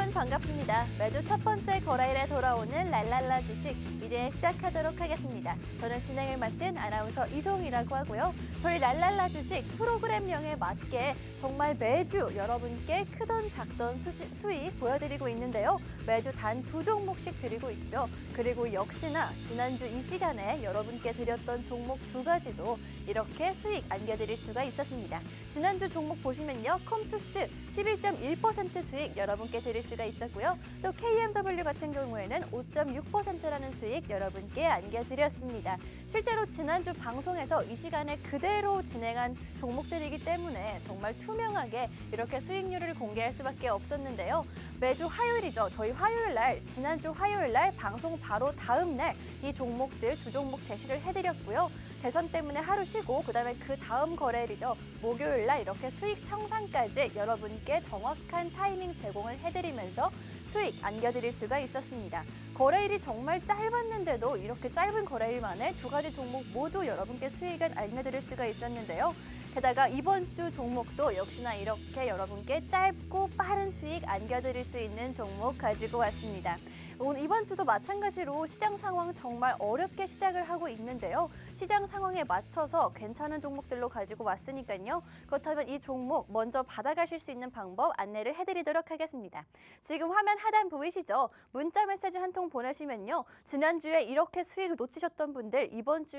여러분 반갑습니다. 매주 첫 번째 거래일에 돌아오는 랄랄라 주식 이제 시작하도록 하겠습니다. 저는 진행을 맡은 아나운서 이송이라고 하고요. 저희 랄랄라 주식 프로그램명에 맞게 정말 매주 여러분께 크던 작던 수익 보여드리고 있는데요. 매주 단 2종목씩 드리고 있죠. 그리고 역시나 지난주 이 시간에 여러분께 드렸던 종목 2가지도 이렇게 수익 안겨드릴 수가 있었습니다. 지난주 종목 보시면요. 컴투스 11.1% 수익 여러분께 드릴 수가 있었고요. 또 KMW 같은 경우에는 5.6%라는 수익 여러분께 안겨드렸습니다. 실제로 지난주 방송에서 이 시간에 그대로 진행한 종목들이기 때문에 정말 투명하게 이렇게 수익률을 공개할 수밖에 없었는데요. 매주 화요일이죠. 저희 화요일 날, 지난주 화요일 날 방송 바로 다음 날 이 종목들 2종목 제시를 해드렸고요. 대선 때문에 하루 쉬고 그다음에 그 다음 거래일이죠. 목요일 날 이렇게 수익 청산까지 여러분께 정확한 타이밍 제공을 해드리면서 수익 안겨드릴 수가 있었습니다. 거래일이 정말 짧았는데도 이렇게 짧은 거래일 만에 2가지 종목 모두 여러분께 수익을 알려드릴 수가 있었는데요. 게다가 이번 주 종목도 역시나 이렇게 여러분께 짧고 빠른 수익 안겨드릴 수 있는 종목 가지고 왔습니다. 오늘 이번 주도 마찬가지로 시장 상황 정말 어렵게 시작을 하고 있는데요. 시장 상황에 맞춰서 괜찮은 종목들로 가지고 왔으니까요. 그렇다면 이 종목 먼저 받아가실 수 있는 방법 안내를 해드리도록 하겠습니다. 지금 화면 하단 보이시죠? 문자 메시지 한 통 보내시면요. 지난주에 이렇게 수익을 놓치셨던 분들 이번 주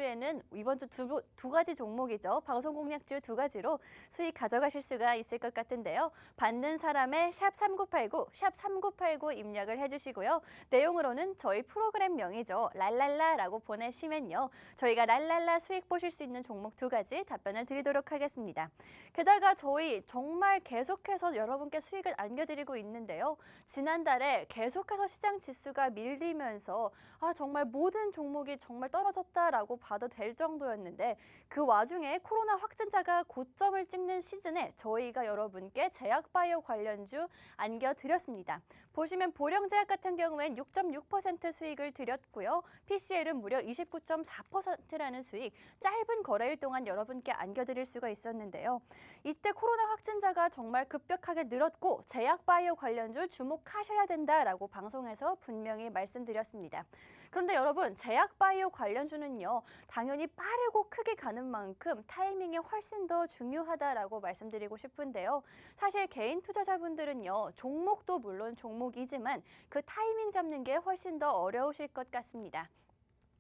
두 가지 종목이죠. 방송 공략주 2가지로 수익 가져가실 수가 있을 것 같은데요. 받는 사람의 샵 3989, 샵 3989 입력을 해주시고요. 내용으로는 저희 프로그램명이죠. 랄랄라라고 보내시면요. 저희가 랄랄라 수익 보실 수 있는 종목 2가지 답변을 드리도록 하겠습니다. 게다가 저희 정말 계속해서 여러분께 수익을 안겨드리고 있는데요. 지난달에 계속해서 시장 지수가 밀리면서 정말 모든 종목이 정말 떨어졌다라고 봐도 될 정도였는데 그 와중에 코로나 확진자가 고점을 찍는 시즌에 저희가 여러분께 제약바이오 관련주 안겨드렸습니다. 보시면 보령제약 같은 경우엔 6.6% 수익을 드렸고요. PCL은 무려 29.4%라는 수익, 짧은 거래일 동안 여러분께 안겨드릴 수가 있었는데요. 이때 코로나 확진자가 정말 급격하게 늘었고 제약바이오 관련주 주목하셔야 된다라고 방송에서 분명히 말씀드렸습니다. 그런데 여러분, 제약바이오 관련주는요. 당연히 빠르고 크게 가는 만큼 타이밍이 훨씬 더 중요하다라고 말씀드리고 싶은데요. 사실 개인 투자자분들은요. 종목도 물론 종목이지만 그 타이밍 잡는 게 훨씬 더 어려우실 것 같습니다.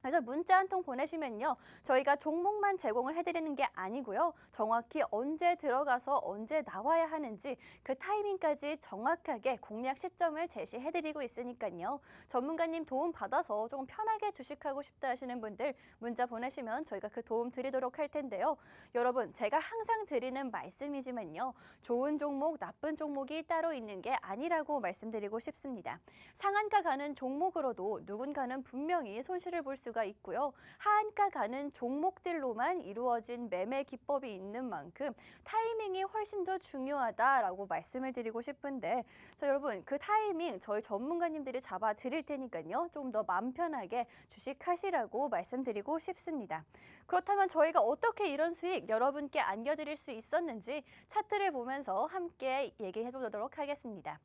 그래서 문자 한 통 보내시면요. 저희가 종목만 제공을 해드리는 게 아니고요. 정확히 언제 들어가서 언제 나와야 하는지 그 타이밍까지 정확하게 공략 시점을 제시해드리고 있으니까요. 전문가님 도움 받아서 조금 편하게 주식하고 싶다 하시는 분들 문자 보내시면 저희가 그 도움 드리도록 할 텐데요. 여러분, 제가 항상 드리는 말씀이지만요. 좋은 종목, 나쁜 종목이 따로 있는 게 아니라고 말씀드리고 싶습니다. 상한가 가는 종목으로도 누군가는 분명히 손실을 볼 수가 있고요. 하한가 가는 종목들로만 이루어진 매매 기법이 있는 만큼 타이밍이 훨씬 더 중요하다라고 말씀을 드리고 싶은데 여러분 그 타이밍 저희 전문가님들이 잡아 드릴 테니까요. 좀 더 마음 편하게 주식하시라고 말씀드리고 싶습니다. 그렇다면 저희가 어떻게 이런 수익 여러분께 안겨드릴 수 있었는지 차트를 보면서 함께 얘기해 보도록 하겠습니다.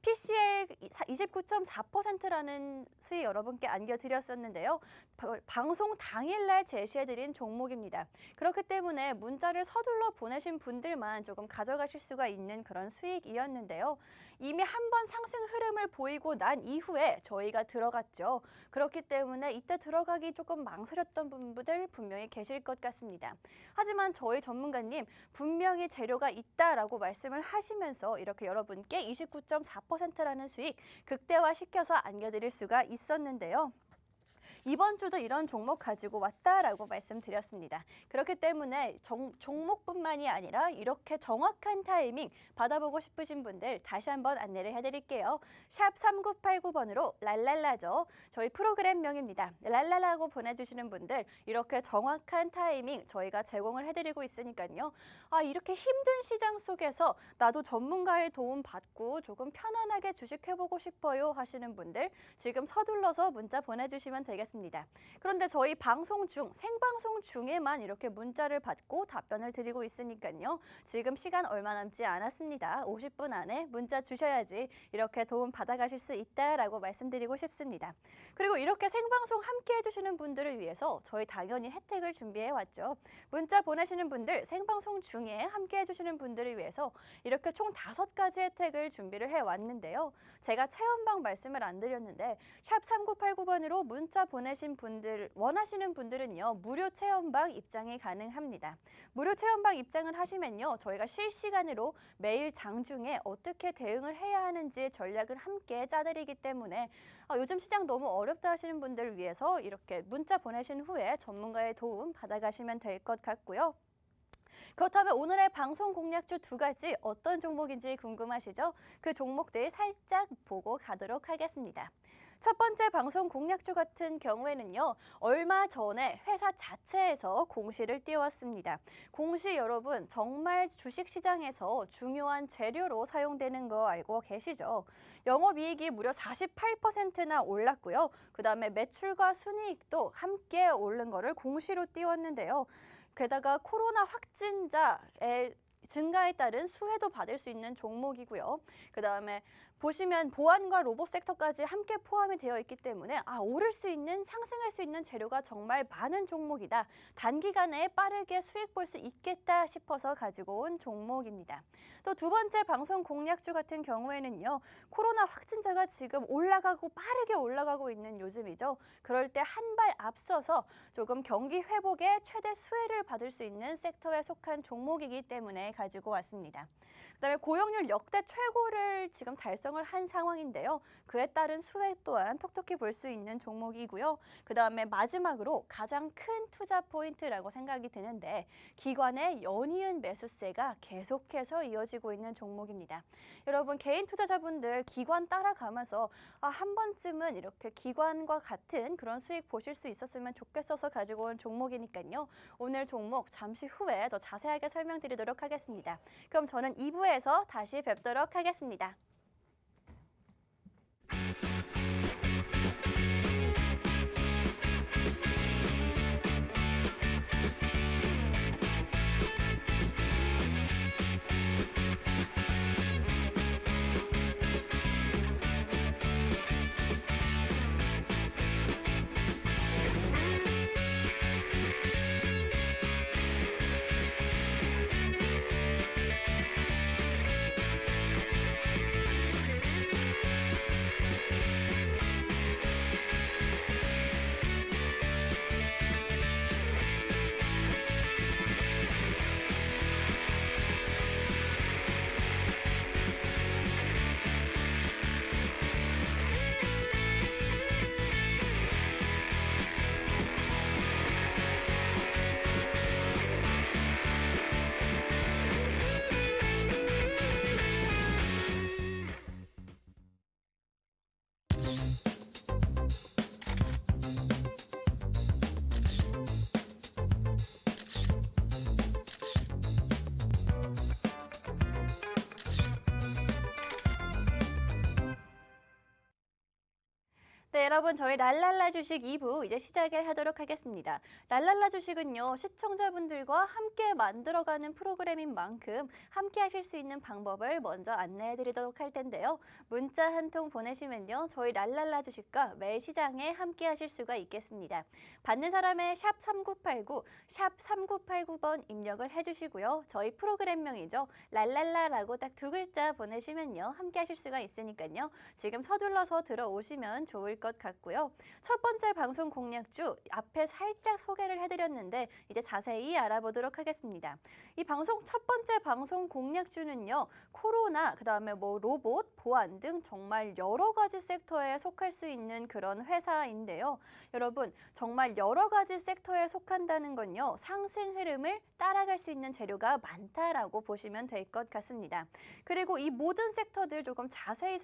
PCL 29.4%라는 수익 여러분께 안겨드렸었는데요. 방송 당일날 제시해드린 종목입니다. 그렇기 때문에 문자를 서둘러 보내신 분들만 조금 가져가실 수가 있는 그런 수익이었는데요. 이미 한번 상승 흐름을 보이고 난 이후에 저희가 들어갔죠. 그렇기 때문에 이때 들어가기 조금 망설였던 분들 분명히 계실 것 같습니다. 하지만 저희 전문가님 분명히 재료가 있다라고 말씀을 하시면서 이렇게 여러분께 29.4%라는 수익 극대화시켜서 안겨드릴 수가 있었는데요. 이번 주도 이런 종목 가지고 왔다라고 말씀드렸습니다. 그렇기 때문에 종목뿐만이 아니라 이렇게 정확한 타이밍 받아보고 싶으신 분들 다시 한번 안내를 해드릴게요. 샵 3989번으로 랄랄라죠. 저희 프로그램명입니다. 랄랄라고 보내주시는 분들 이렇게 정확한 타이밍 저희가 제공을 해드리고 있으니까요. 이렇게 힘든 시장 속에서 나도 전문가의 도움 받고 조금 편안하게 주식해보고 싶어요 하시는 분들 지금 서둘러서 문자 보내주시면 되겠습니다. 하겠습니다. 그런데 저희 방송 중, 생방송 중에만 이렇게 문자를 받고 답변을 드리고 있으니까요. 지금 시간 얼마 남지 않았습니다. 50분 안에 문자 주셔야지 이렇게 도움 받아가실 수 있다라고 말씀드리고 싶습니다. 그리고 이렇게 생방송 함께 해주시는 분들을 위해서 저희 당연히 혜택을 준비해왔죠. 문자 보내시는 분들, 생방송 중에 함께 해주시는 분들을 위해서 이렇게 총 5가지 혜택을 준비를 해왔는데요. 제가 체험방 말씀을 안 드렸는데 샵 3989번으로 문자 보내신 분들, 원하시는 분들은요. 무료 체험방 입장이 가능합니다. 무료 체험방 입장을 하시면요. 저희가 실시간으로 매일 장중에 어떻게 대응을 해야 하는지 전략을 함께 짜드리기 때문에 요즘 시장 너무 어렵다 하시는 분들을 위해서 이렇게 문자 보내신 후에 전문가의 도움 받아가시면 될 것 같고요. 그렇다면 오늘의 방송 공략주 2가지 어떤 종목인지 궁금하시죠? 그 종목들 살짝 보고 가도록 하겠습니다. 첫 번째 방송 공략주 같은 경우에는요. 얼마 전에 회사 자체에서 공시를 띄웠습니다. 공시 여러분 정말 주식시장에서 중요한 재료로 사용되는 거 알고 계시죠? 영업이익이 무려 48%나 올랐고요. 그다음에 매출과 순이익도 함께 오른 거를 공시로 띄웠는데요. 게다가 코로나 확진자의 증가에 따른 수혜도 받을 수 있는 종목이고요. 그다음에 보시면 보안과 로봇 섹터까지 함께 포함이 되어 있기 때문에 오를 수 있는, 상승할 수 있는 재료가 정말 많은 종목이다. 단기간에 빠르게 수익 볼 수 있겠다 싶어서 가지고 온 종목입니다. 또 2번째 방송 공략주 같은 경우에는요. 코로나 확진자가 지금 빠르게 올라가고 있는 요즘이죠. 그럴 때 한 발 앞서서 조금 경기 회복에 최대 수혜를 받을 수 있는 섹터에 속한 종목이기 때문에 가지고 왔습니다. 그다음에 고용률 역대 최고를 지금 달성을 한 상황인데요. 그에 따른 수혜 또한 톡톡히 볼 수 있는 종목이고요. 그다음에 마지막으로 가장 큰 투자 포인트라고 생각이 드는데 기관의 연이은 매수세가 계속해서 이어지고 있는 종목입니다. 여러분 개인 투자자분들 기관 따라가면서 한 번쯤은 이렇게 기관과 같은 그런 수익 보실 수 있었으면 좋겠어서 가지고 온 종목이니까요. 오늘 종목 잠시 후에 더 자세하게 설명드리도록 하겠습니다. 그럼 저는 2부에서 다시 뵙도록 하겠습니다. 네, 여러분 저희 랄랄라 주식 2부 이제 시작을 하도록 하겠습니다. 랄랄라 주식은요. 시청자분들과 함께 만들어가는 프로그램인 만큼 함께 하실 수 있는 방법을 먼저 안내해드리도록 할 텐데요. 문자 한 통 보내시면요. 저희 랄랄라 주식과 매일 시장에 함께 하실 수가 있겠습니다. 받는 사람의 샵 3989, 샵 3989번 입력을 해주시고요. 저희 프로그램명이죠. 랄랄라라고 딱 2글자 보내시면요. 함께 하실 수가 있으니까요. 지금 서둘러서 들어오시면 좋을 것 같고요. 첫 번째 방송 공략주 앞에 살짝 소개를 해드렸는데 이제 자세히 알아보도록 하겠습니다. 이 첫 번째 방송 공략주는요. 코로나, 그다음에 로봇, 보안 등 정말 여러 가지 섹터에 속할 수 있는 그런 회사인데요. 여러분 정말 여러 가지 섹터에 속한다는 건요. 상승 흐름을 따라갈 수 있는 재료가 많다라고 보시면 될 것 같습니다. 그리고 이 모든 섹터들 조금 자세히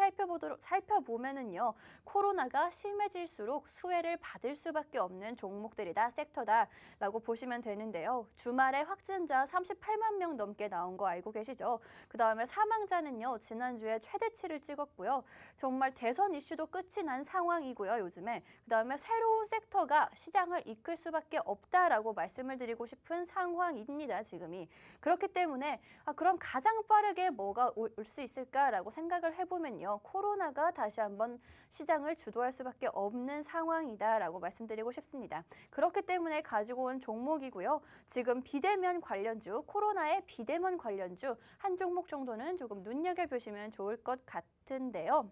살펴보면은요. 코로나가 심해질수록 수혜를 받을 수밖에 없는 종목들이다, 섹터다라고 보시면 되는데요. 주말에 확진자 38만 명 넘게 나온 거 알고 계시죠? 그다음에 사망자는요. 지난주에 최대치를 찍었고요. 정말 대선 이슈도 끝이 난 상황이고요. 요즘에. 그다음에 새로운 특정 섹터가 시장을 이끌 수밖에 없다라고 말씀을 드리고 싶은 상황입니다, 지금이. 그렇기 때문에 그럼 가장 빠르게 뭐가 올 수 있을까라고 생각을 해보면요. 코로나가 다시 한번 시장을 주도할 수밖에 없는 상황이다라고 말씀드리고 싶습니다. 그렇기 때문에 가지고 온 종목이고요. 지금 비대면 관련주, 코로나의 비대면 관련주 한 종목 정도는 조금 눈여겨보시면 좋을 것 같은데요.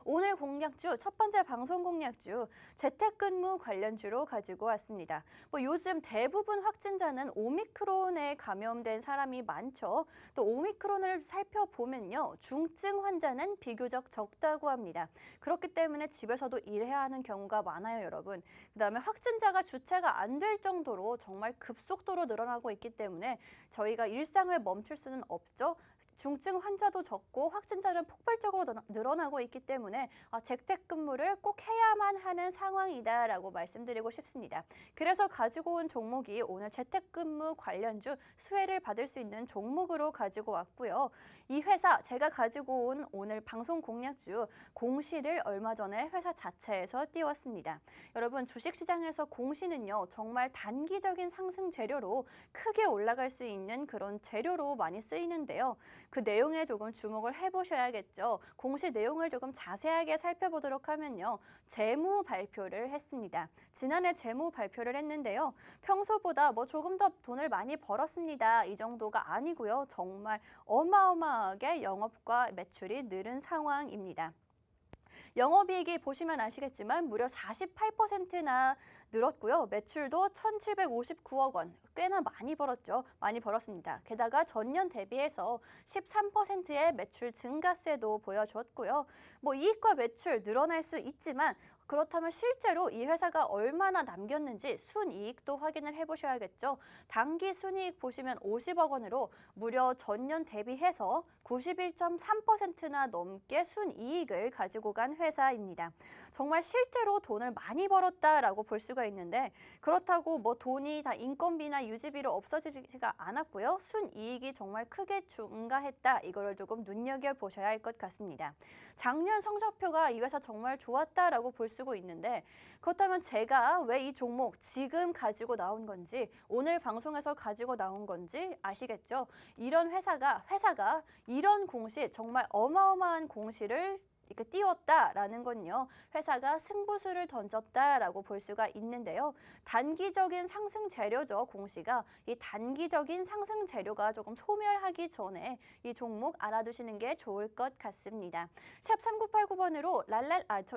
오늘 공략주, 첫 번째 방송 공략주, 재택근무 관련주로 가지고 왔습니다. 요즘 대부분 확진자는 오미크론에 감염된 사람이 많죠. 또 오미크론을 살펴보면요. 중증 환자는 비교적 적다고 합니다. 그렇기 때문에 집에서도 일해야 하는 경우가 많아요, 여러분. 그다음에 확진자가 주체가 안 될 정도로 정말 급속도로 늘어나고 있기 때문에 저희가 일상을 멈출 수는 없죠. 중증 환자도 적고 확진자는 폭발적으로 늘어나고 있기 때문에 재택근무를 꼭 해야만 하는 상황이다라고 말씀드리고 싶습니다. 그래서 가지고 온 종목이 오늘 재택근무 관련주 수혜를 받을 수 있는 종목으로 가지고 왔고요. 이 회사 제가 가지고 온 오늘 방송 공략주 공시를 얼마 전에 회사 자체에서 띄웠습니다. 여러분 주식시장에서 공시는요. 정말 단기적인 상승 재료로 크게 올라갈 수 있는 그런 재료로 많이 쓰이는데요. 그 내용에 조금 주목을 해보셔야겠죠. 공시 내용을 조금 자세하게 살펴보도록 하면요. 재무 발표를 했습니다. 지난해 재무 발표를 했는데요. 평소보다 조금 더 돈을 많이 벌었습니다. 이 정도가 아니고요. 정말 어마어마하게 영업과 매출이 늘은 상황입니다. 영업이익이 보시면 아시겠지만 무려 48%나 늘었고요. 매출도 1,759억 원, 꽤나 많이 벌었죠. 많이 벌었습니다. 게다가 전년 대비해서 13%의 매출 증가세도 보여줬고요. 이익과 매출 늘어날 수 있지만 그렇다면 실제로 이 회사가 얼마나 남겼는지 순이익도 확인을 해보셔야겠죠. 당기 순이익 보시면 50억 원으로 무려 전년 대비해서 91.3%나 넘게 순이익을 가지고 간 회사입니다. 정말 실제로 돈을 많이 벌었다라고 볼 수가 있는데 그렇다고 돈이 다 인건비나 유지비로 없어지지가 않았고요. 순이익이 정말 크게 증가했다. 이거를 조금 눈여겨보셔야 할 것 같습니다. 작년 성적표가 이 회사 정말 좋았다라고 볼 수가 있는데 그렇다면 제가 왜 이 종목 지금 가지고 나온 건지 오늘 방송에서 가지고 나온 건지 아시겠죠? 이런 회사가 이런 공시 정말 어마어마한 공시를 이렇게 띄웠다라는 건요. 회사가 승부수를 던졌다라고 볼 수가 있는데요. 단기적인 상승 재료죠. 공시가. 이 단기적인 상승 재료가 조금 소멸하기 전에 이 종목 알아두시는 게 좋을 것 같습니다. 샵 3989번으로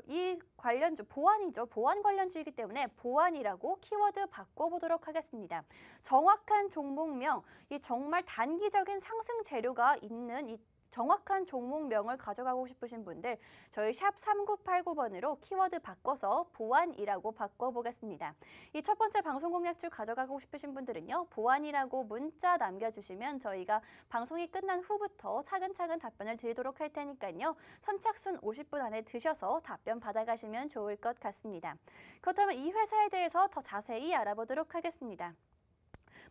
이 관련주 보안이죠. 보안 관련주이기 때문에 보안이라고 키워드 바꿔보도록 하겠습니다. 정확한 종목명, 이 정말 단기적인 상승 재료가 있는 이 정확한 종목명을 가져가고 싶으신 분들 저희 샵 3989번으로 키워드 바꿔서 보안이라고 바꿔보겠습니다. 이 첫 번째 방송 공략주 가져가고 싶으신 분들은요. 보안이라고 문자 남겨주시면 저희가 방송이 끝난 후부터 차근차근 답변을 드리도록 할 테니까요. 선착순 50분 안에 드셔서 답변 받아가시면 좋을 것 같습니다. 그렇다면 이 회사에 대해서 더 자세히 알아보도록 하겠습니다.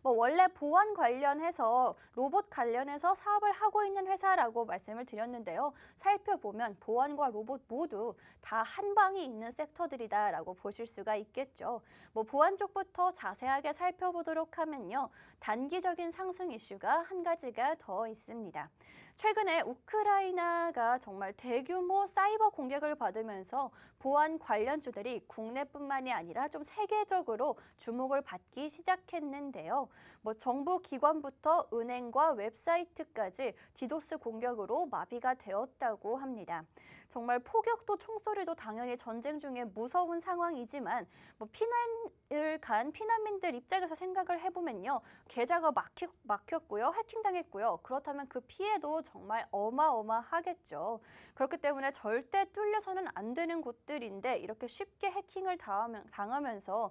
원래 보안 관련해서 로봇 관련해서 사업을 하고 있는 회사라고 말씀을 드렸는데요. 살펴보면 보안과 로봇 모두 다 한 방이 있는 섹터들이다라고 보실 수가 있겠죠. 보안 쪽부터 자세하게 살펴보도록 하면요. 단기적인 상승 이슈가 한 가지가 더 있습니다. 최근에 우크라이나가 정말 대규모 사이버 공격을 받으면서 보안 관련주들이 국내뿐만이 아니라 좀 세계적으로 주목을 받기 시작했는데요. 정부 기관부터 은행과 웹사이트까지 디도스 공격으로 마비가 되었다고 합니다. 정말 폭격도 총소리도 당연히 전쟁 중에 무서운 상황이지만 피난을 간 피난민들 입장에서 생각을 해보면요. 계좌가 막혔고요. 해킹당했고요. 그렇다면 그 피해도 정말 어마어마하겠죠. 그렇기 때문에 절대 뚫려서는 안 되는 곳들인데 이렇게 쉽게 해킹을 당하면서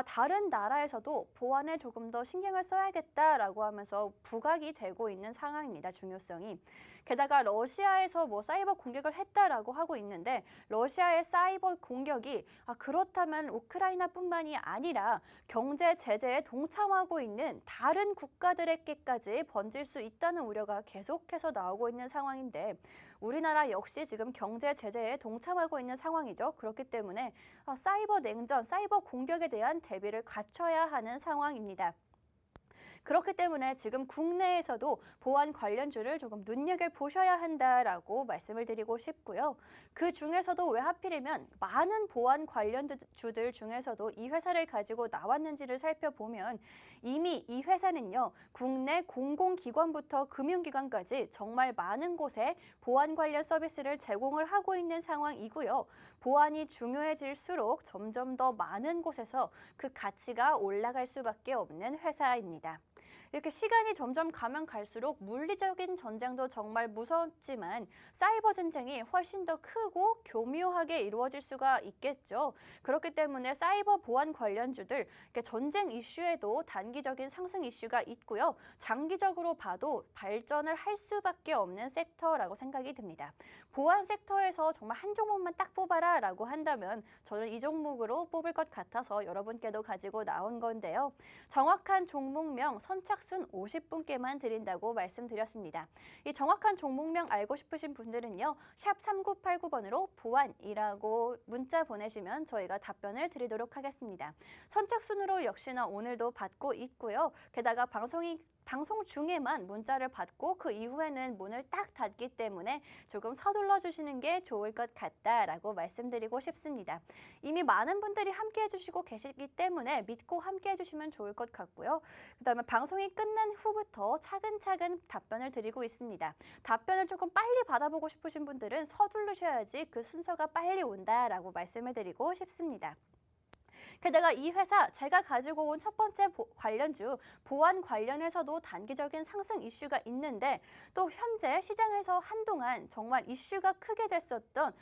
다른 나라에서도 보안에 조금 더 신경을 써야겠다라고 하면서 부각이 되고 있는 상황입니다. 중요성이. 게다가 러시아에서 사이버 공격을 했다라고 하고 있는데 러시아의 사이버 공격이 그렇다면 우크라이나뿐만이 아니라 경제 제재에 동참하고 있는 다른 국가들에게까지 번질 수 있다는 우려가 계속해서 나오고 있는 상황인데 우리나라 역시 지금 경제 제재에 동참하고 있는 상황이죠. 그렇기 때문에 사이버 냉전, 사이버 공격에 대한 대비를 갖춰야 하는 상황입니다. 그렇기 때문에 지금 국내에서도 보안 관련주를 조금 눈여겨보셔야 한다라고 말씀을 드리고 싶고요. 그 중에서도 왜 하필이면 많은 보안 관련주들 중에서도 이 회사를 가지고 나왔는지를 살펴보면 이미 이 회사는요, 국내 공공기관부터 금융기관까지 정말 많은 곳에 보안 관련 서비스를 제공을 하고 있는 상황이고요. 보안이 중요해질수록 점점 더 많은 곳에서 그 가치가 올라갈 수밖에 없는 회사입니다. 이렇게 시간이 점점 가면 갈수록 물리적인 전쟁도 정말 무섭지만 사이버 전쟁이 훨씬 더 크고 교묘하게 이루어질 수가 있겠죠. 그렇기 때문에 사이버 보안 관련주들 전쟁 이슈에도 단기적인 상승 이슈가 있고요. 장기적으로 봐도 발전을 할 수밖에 없는 섹터라고 생각이 듭니다. 보안 섹터에서 정말 한 종목만 딱 뽑아라 라고 한다면 저는 이 종목으로 뽑을 것 같아서 여러분께도 가지고 나온 건데요. 정확한 종목명 선착순 50분께만 드린다고 말씀드렸습니다. 이 정확한 종목명 알고 싶으신 분들은요. 샵 3989번으로 보안이라고 문자 보내시면 저희가 답변을 드리도록 하겠습니다. 선착순으로 역시나 오늘도 받고 있고요. 게다가 방송 중에만 문자를 받고 그 이후에는 문을 딱 닫기 때문에 조금 서둘러 주시는 게 좋을 것 같다라고 말씀드리고 싶습니다. 이미 많은 분들이 함께 해주시고 계시기 때문에 믿고 함께 해주시면 좋을 것 같고요. 그다음에 방송이 끝난 후부터 차근차근 답변을 드리고 있습니다. 답변을 조금 빨리 받아보고 싶으신 분들은 서두르셔야지 그 순서가 빨리 온다라고 말씀을 드리고 싶습니다. 게다가 이 회사 제가 가지고 온 첫 번째 관련주 보안 관련해서도 단기적인 상승 이슈가 있는데 또 현재 시장에서 한동안 정말 이슈가 크게 됐었던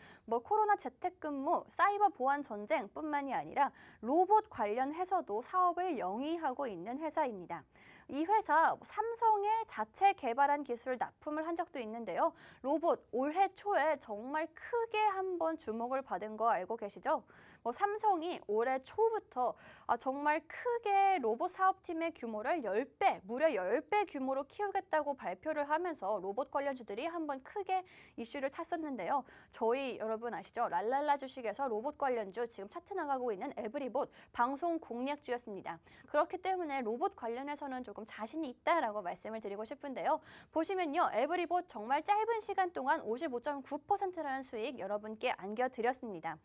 코로나 재택근무, 사이버 보안 전쟁뿐만이 아니라 로봇 관련해서도 사업을 영위하고 있는 회사입니다. 이 회사 삼성의 자체 개발한 기술을 납품을 한 적도 있는데요. 로봇 올해 초에 정말 크게 한번 주목을 받은 거 알고 계시죠? 삼성이 올해 초부터 정말 크게 로봇 사업팀의 규모를 10배, 무려 10배 규모로 키우겠다고 발표를 하면서 로봇 관련주들이 한번 크게 이슈를 탔었는데요. 저희 여러분 아시죠? 랄랄라 주식에서 로봇 관련주 지금 차트 나가고 있는 에브리봇 방송 공략주였습니다. 그렇기 때문에 로봇 관련해서는 조금 자신이 있다라고 말씀을 드리고 싶은데요. 보시면요. 에브리봇 정말 짧은 시간 동안 55.9%라는 수익 여러분께 안겨드렸습니다.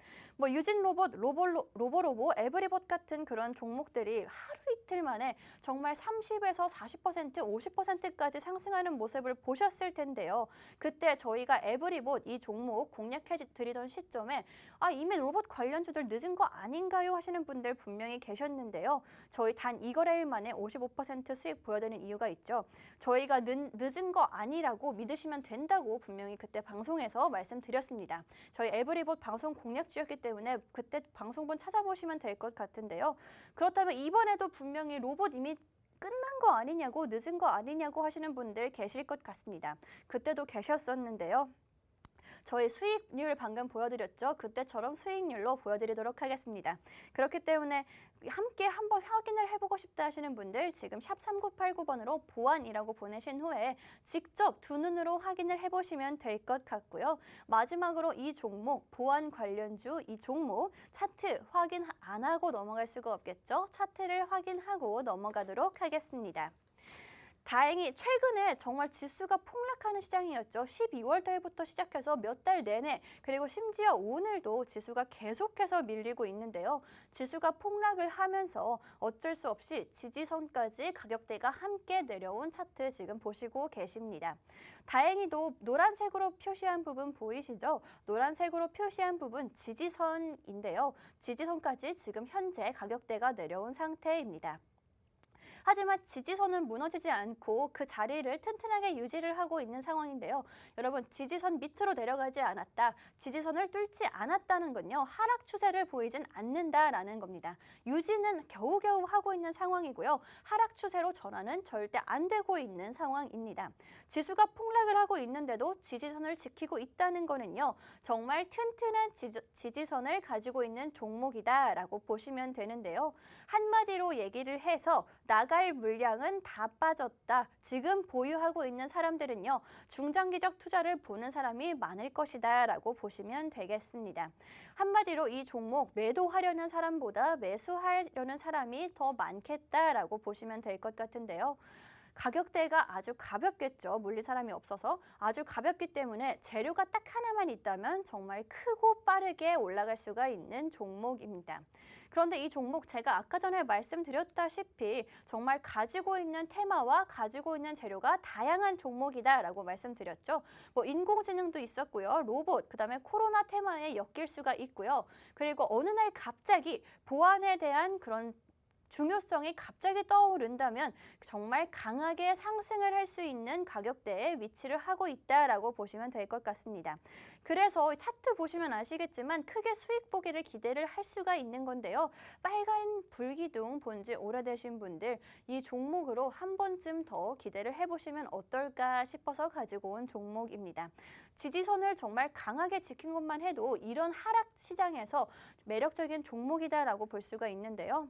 유진 로봇, 로보로보, 에브리봇 같은 그런 종목들이 하루 이틀 만에 정말 30에서 40%, 50%까지 상승하는 모습을 보셨을 텐데요. 그때 저희가 에브리봇 이 종목 공략해 드리던 시점에 이미 로봇 관련주들 늦은 거 아닌가요? 하시는 분들 분명히 계셨는데요. 저희 단 2거래일 만에 55% 수익 보여드리는 이유가 있죠. 저희가 늦은 거 아니라고 믿으시면 된다고 분명히 그때 방송에서 말씀드렸습니다. 저희 에브리봇 방송 공략주였기 때문에 그때 방송분 찾아보시면 될 것 같은데요. 그렇다면 이번에도 분명히 로봇 이미 끝난 거 아니냐고 늦은 거 아니냐고 하시는 분들 계실 것 같습니다. 그때도 계셨었는데요. 저희 수익률 방금 보여드렸죠. 그때처럼 수익률로 보여드리도록 하겠습니다. 그렇기 때문에 함께 한번 확인을 해보고 싶다 하시는 분들 지금 샵 3989번으로 보안이라고 보내신 후에 직접 두 눈으로 확인을 해보시면 될 것 같고요. 마지막으로 이 종목, 보안 관련주 이 종목 차트 확인 안 하고 넘어갈 수가 없겠죠. 차트를 확인하고 넘어가도록 하겠습니다. 다행히 최근에 정말 지수가 폭락하는 시장이었죠. 12월 달부터 시작해서 몇 달 내내 그리고 심지어 오늘도 지수가 계속해서 밀리고 있는데요. 지수가 폭락을 하면서 어쩔 수 없이 지지선까지 가격대가 함께 내려온 차트 지금 보시고 계십니다. 다행히도 노란색으로 표시한 부분 보이시죠? 노란색으로 표시한 부분 지지선인데요. 지지선까지 지금 현재 가격대가 내려온 상태입니다. 하지만 지지선은 무너지지 않고 그 자리를 튼튼하게 유지를 하고 있는 상황인데요. 여러분, 지지선 밑으로 내려가지 않았다, 지지선을 뚫지 않았다는 건요, 하락 추세를 보이진 않는다라는 겁니다. 유지는 겨우겨우 하고 있는 상황이고요. 하락 추세로 전환은 절대 안 되고 있는 상황입니다. 지수가 폭락을 하고 있는데도 지지선을 지키고 있다는 거는요, 정말 튼튼한 지지선을 가지고 있는 종목이다라고 보시면 되는데요. 한마디로 얘기를 해서 나갈 물량은 다 빠졌다. 지금 보유하고 있는 사람들은요, 중장기적 투자를 보는 사람이 많을 것이다 라고 보시면 되겠습니다. 한마디로 이 종목 매도하려는 사람보다 매수하려는 사람이 더 많겠다라고 보시면 될 것 같은데요. 가격대가 아주 가볍겠죠. 물릴 사람이 없어서. 아주 가볍기 때문에 재료가 딱 하나만 있다면 정말 크고 빠르게 올라갈 수가 있는 종목입니다. 그런데 이 종목 제가 아까 전에 말씀드렸다시피 정말 가지고 있는 테마와 가지고 있는 재료가 다양한 종목이다라고 말씀드렸죠. 뭐 인공지능도 있었고요. 로봇, 그다음에 코로나 테마에 엮일 수가 있고요. 그리고 어느 날 갑자기 보안에 대한 그런 중요성이 갑자기 떠오른다면 정말 강하게 상승을 할 수 있는 가격대에 위치를 하고 있다라고 보시면 될 것 같습니다. 그래서 차트 보시면 아시겠지만 크게 수익 보기를 기대를 할 수가 있는 건데요. 빨간 불기둥 본 지 오래되신 분들, 이 종목으로 한 번쯤 더 기대를 해보시면 어떨까 싶어서 가지고 온 종목입니다. 지지선을 정말 강하게 지킨 것만 해도 이런 하락 시장에서 매력적인 종목이다라고 볼 수가 있는데요.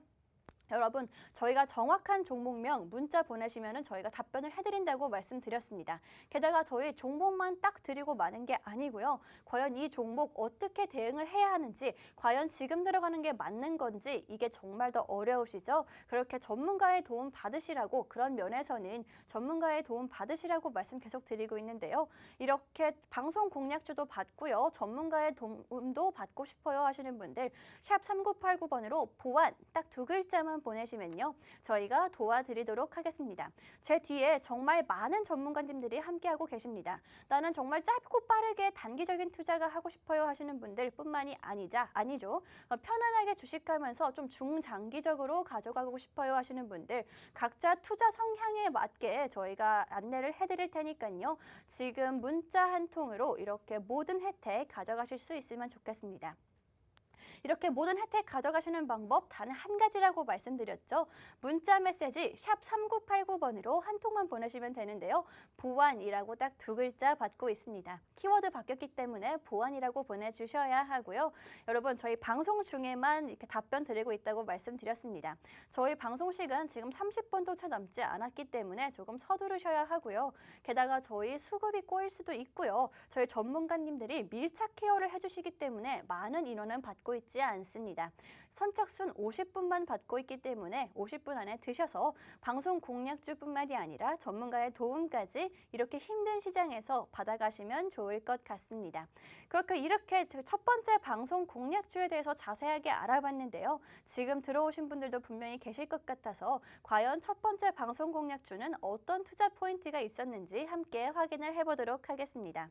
여러분, 저희가 정확한 종목명 문자 보내시면 저희가 답변을 해드린다고 말씀드렸습니다. 게다가 저희 종목만 딱 드리고 마는 게 아니고요. 과연 이 종목 어떻게 대응을 해야 하는지, 과연 지금 들어가는 게 맞는 건지, 이게 정말 더 어려우시죠? 그렇게 전문가의 도움 받으시라고, 그런 면에서는 전문가의 도움 받으시라고 말씀 계속 드리고 있는데요. 이렇게 방송 공략주도 받고요. 전문가의 도움도 받고 싶어요 하시는 분들, 샵 3989번으로 보안 딱 두 글자만 보내시면요, 저희가 도와드리도록 하겠습니다. 제 뒤에 정말 많은 전문가님들이 함께하고 계십니다. 나는 정말 짧고 빠르게 단기적인 투자가 하고 싶어요 하시는 분들 뿐만이 아니죠. 편안하게 주식하면서 좀 중장기적으로 가져가고 싶어요 하시는 분들, 각자 투자 성향에 맞게 저희가 안내를 해드릴 테니까요. 지금 문자 한 통으로 이렇게 모든 혜택 가져가실 수 있으면 좋겠습니다. 이렇게 모든 혜택 가져가시는 방법 단 한 가지라고 말씀드렸죠. 문자 메시지 샵 3989번으로 한 통만 보내시면 되는데요. 보안이라고 딱 두 글자 받고 있습니다. 키워드 바뀌었기 때문에 보안이라고 보내주셔야 하고요. 여러분, 저희 방송 중에만 이렇게 답변 드리고 있다고 말씀드렸습니다. 저희 방송 시간 지금 30분도 채 남지 않았기 때문에 조금 서두르셔야 하고요. 게다가 저희 수급이 꼬일 수도 있고요. 저희 전문가님들이 밀착 케어를 해주시기 때문에 많은 인원은 받고 있지 않습니다. 선착순 50분만 받고 있기 때문에 50분 안에 드셔서 방송 공략주뿐만이 아니라 전문가의 도움까지 이렇게 힘든 시장에서 받아가시면 좋을 것 같습니다. 이렇게 첫 번째 방송 공략주에 대해서 자세하게 알아봤는데요. 지금 들어오신 분들도 분명히 계실 것 같아서 과연 첫 번째 방송 공략주는 어떤 투자 포인트가 있었는지 함께 확인을 해보도록 하겠습니다.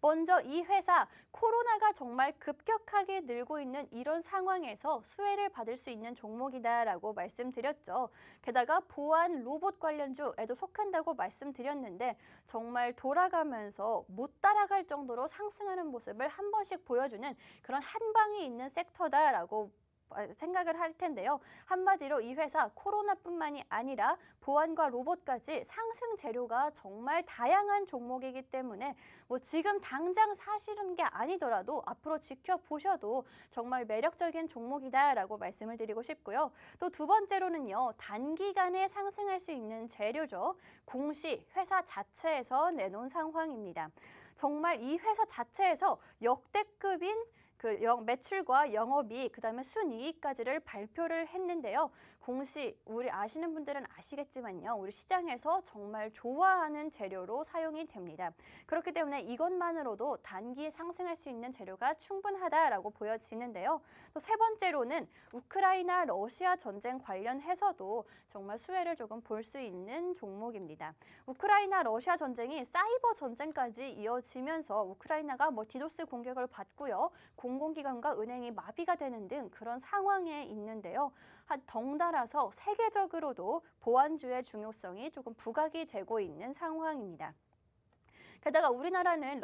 먼저 이 회사, 코로나가 정말 급격하게 늘고 있는 이런 상황에서 수혜를 받을 수 있는 종목이다라고 말씀드렸죠. 게다가 보안 로봇 관련주에도 속한다고 말씀드렸는데 정말 돌아가면서 못 따라갈 정도로 상승하는 모습을 한 번씩 보여주는 그런 한방이 있는 섹터다라고 생각을 할 텐데요. 한마디로 이 회사 코로나뿐만이 아니라 보안과 로봇까지 상승 재료가 정말 다양한 종목이기 때문에 지금 당장 사시는 게 아니더라도 앞으로 지켜보셔도 정말 매력적인 종목이다라고 말씀을 드리고 싶고요. 또 두 번째로는요, 단기간에 상승할 수 있는 재료죠. 공시 회사 자체에서 내놓은 상황입니다. 정말 이 회사 자체에서 역대급인 매출과 영업이익, 그다음에 순이익까지를 발표를 했는데요. 공시, 우리 아시는 분들은 아시겠지만요. 우리 시장에서 정말 좋아하는 재료로 사용이 됩니다. 그렇기 때문에 이것만으로도 단기에 상승할 수 있는 재료가 충분하다라고 보여지는데요. 또 세 번째로는 우크라이나 러시아 전쟁 관련해서도 정말 수혜를 조금 볼 수 있는 종목입니다. 우크라이나 러시아 전쟁이 사이버 전쟁까지 이어지면서 우크라이나가 디도스 공격을 받고요. 공공기관과 은행이 마비가 되는 등 그런 상황에 있는데요. 덩달아서 세계적으로도 보안주의 중요성이 조금 부각이 되고 있는 상황입니다. 게다가 우리나라는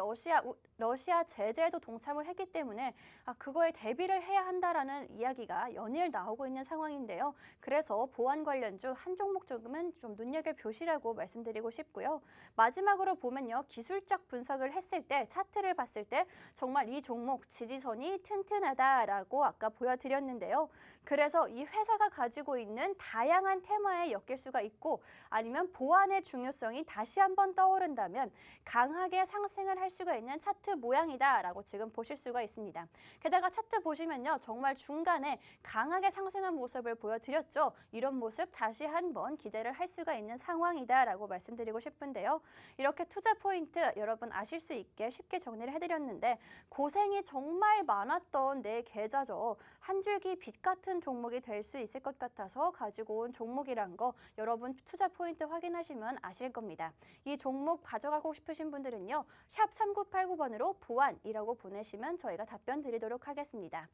러시아 제재에도 동참을 했기 때문에 그거에 대비를 해야 한다라는 이야기가 연일 나오고 있는 상황인데요. 그래서 보안 관련주 한 종목 조금은 좀 눈여겨보시라고 말씀드리고 싶고요. 마지막으로 보면요. 기술적 분석을 했을 때 차트를 봤을 때 정말 이 종목 지지선이 튼튼하다라고 아까 보여드렸는데요. 그래서 이 회사가 가지고 있는 다양한 테마에 엮일 수가 있고 아니면 보안의 중요성이 다시 한번 떠오른다면 강하게 상승을 할 수가 있는 차트 모양이다라고 지금 보실 수가 있습니다. 게다가 차트 보시면요. 정말 중간에 강하게 상승한 모습을 보여드렸죠. 이런 모습 다시 한번 기대를 할 수가 있는 상황이다라고 말씀드리고 싶은데요. 이렇게 투자 포인트 여러분 아실 수 있게 쉽게 정리를 해드렸는데 고생이 정말 많았던 내 계좌죠. 한 줄기 빛 같은 종목이 될 수 있을 것 같아서 가지고 온 종목이란 거 여러분 투자 포인트 확인하시면 아실 겁니다. 이 종목 가져가고 싶으신 분들은요. 샵 3989번으로 보안이라고 보내시면 저희가 답변 드리도록 하겠습니다.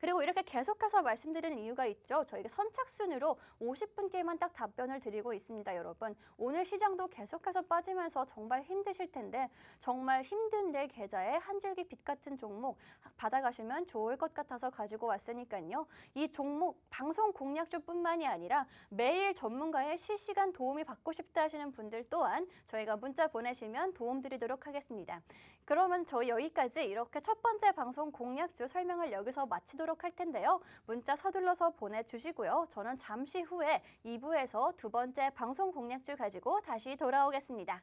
그리고 이렇게 계속해서 말씀드리는 이유가 있죠. 저희가 선착순으로 50분께만 딱 답변을 드리고 있습니다, 여러분. 오늘 시장도 계속해서 빠지면서 정말 힘드실 텐데 정말 힘든 내 계좌에 한 줄기 빛 같은 종목 받아가시면 좋을 것 같아서 가지고 왔으니까요. 이 종목 방송 공략주뿐만이 아니라 매일 전문가의 실시간 도움이 받고 싶다 하시는 분들 또한 저희가 문자 보내시면 도움 드리도록 하겠습니다. 그러면 저희 여기까지 이렇게 첫 번째 방송 공략주 설명을 여기서 마치도록 할 텐데요. 문자 서둘러서 보내주시고요. 저는 잠시 후에 2부에서 두 번째 방송 공략주 가지고 다시 돌아오겠습니다.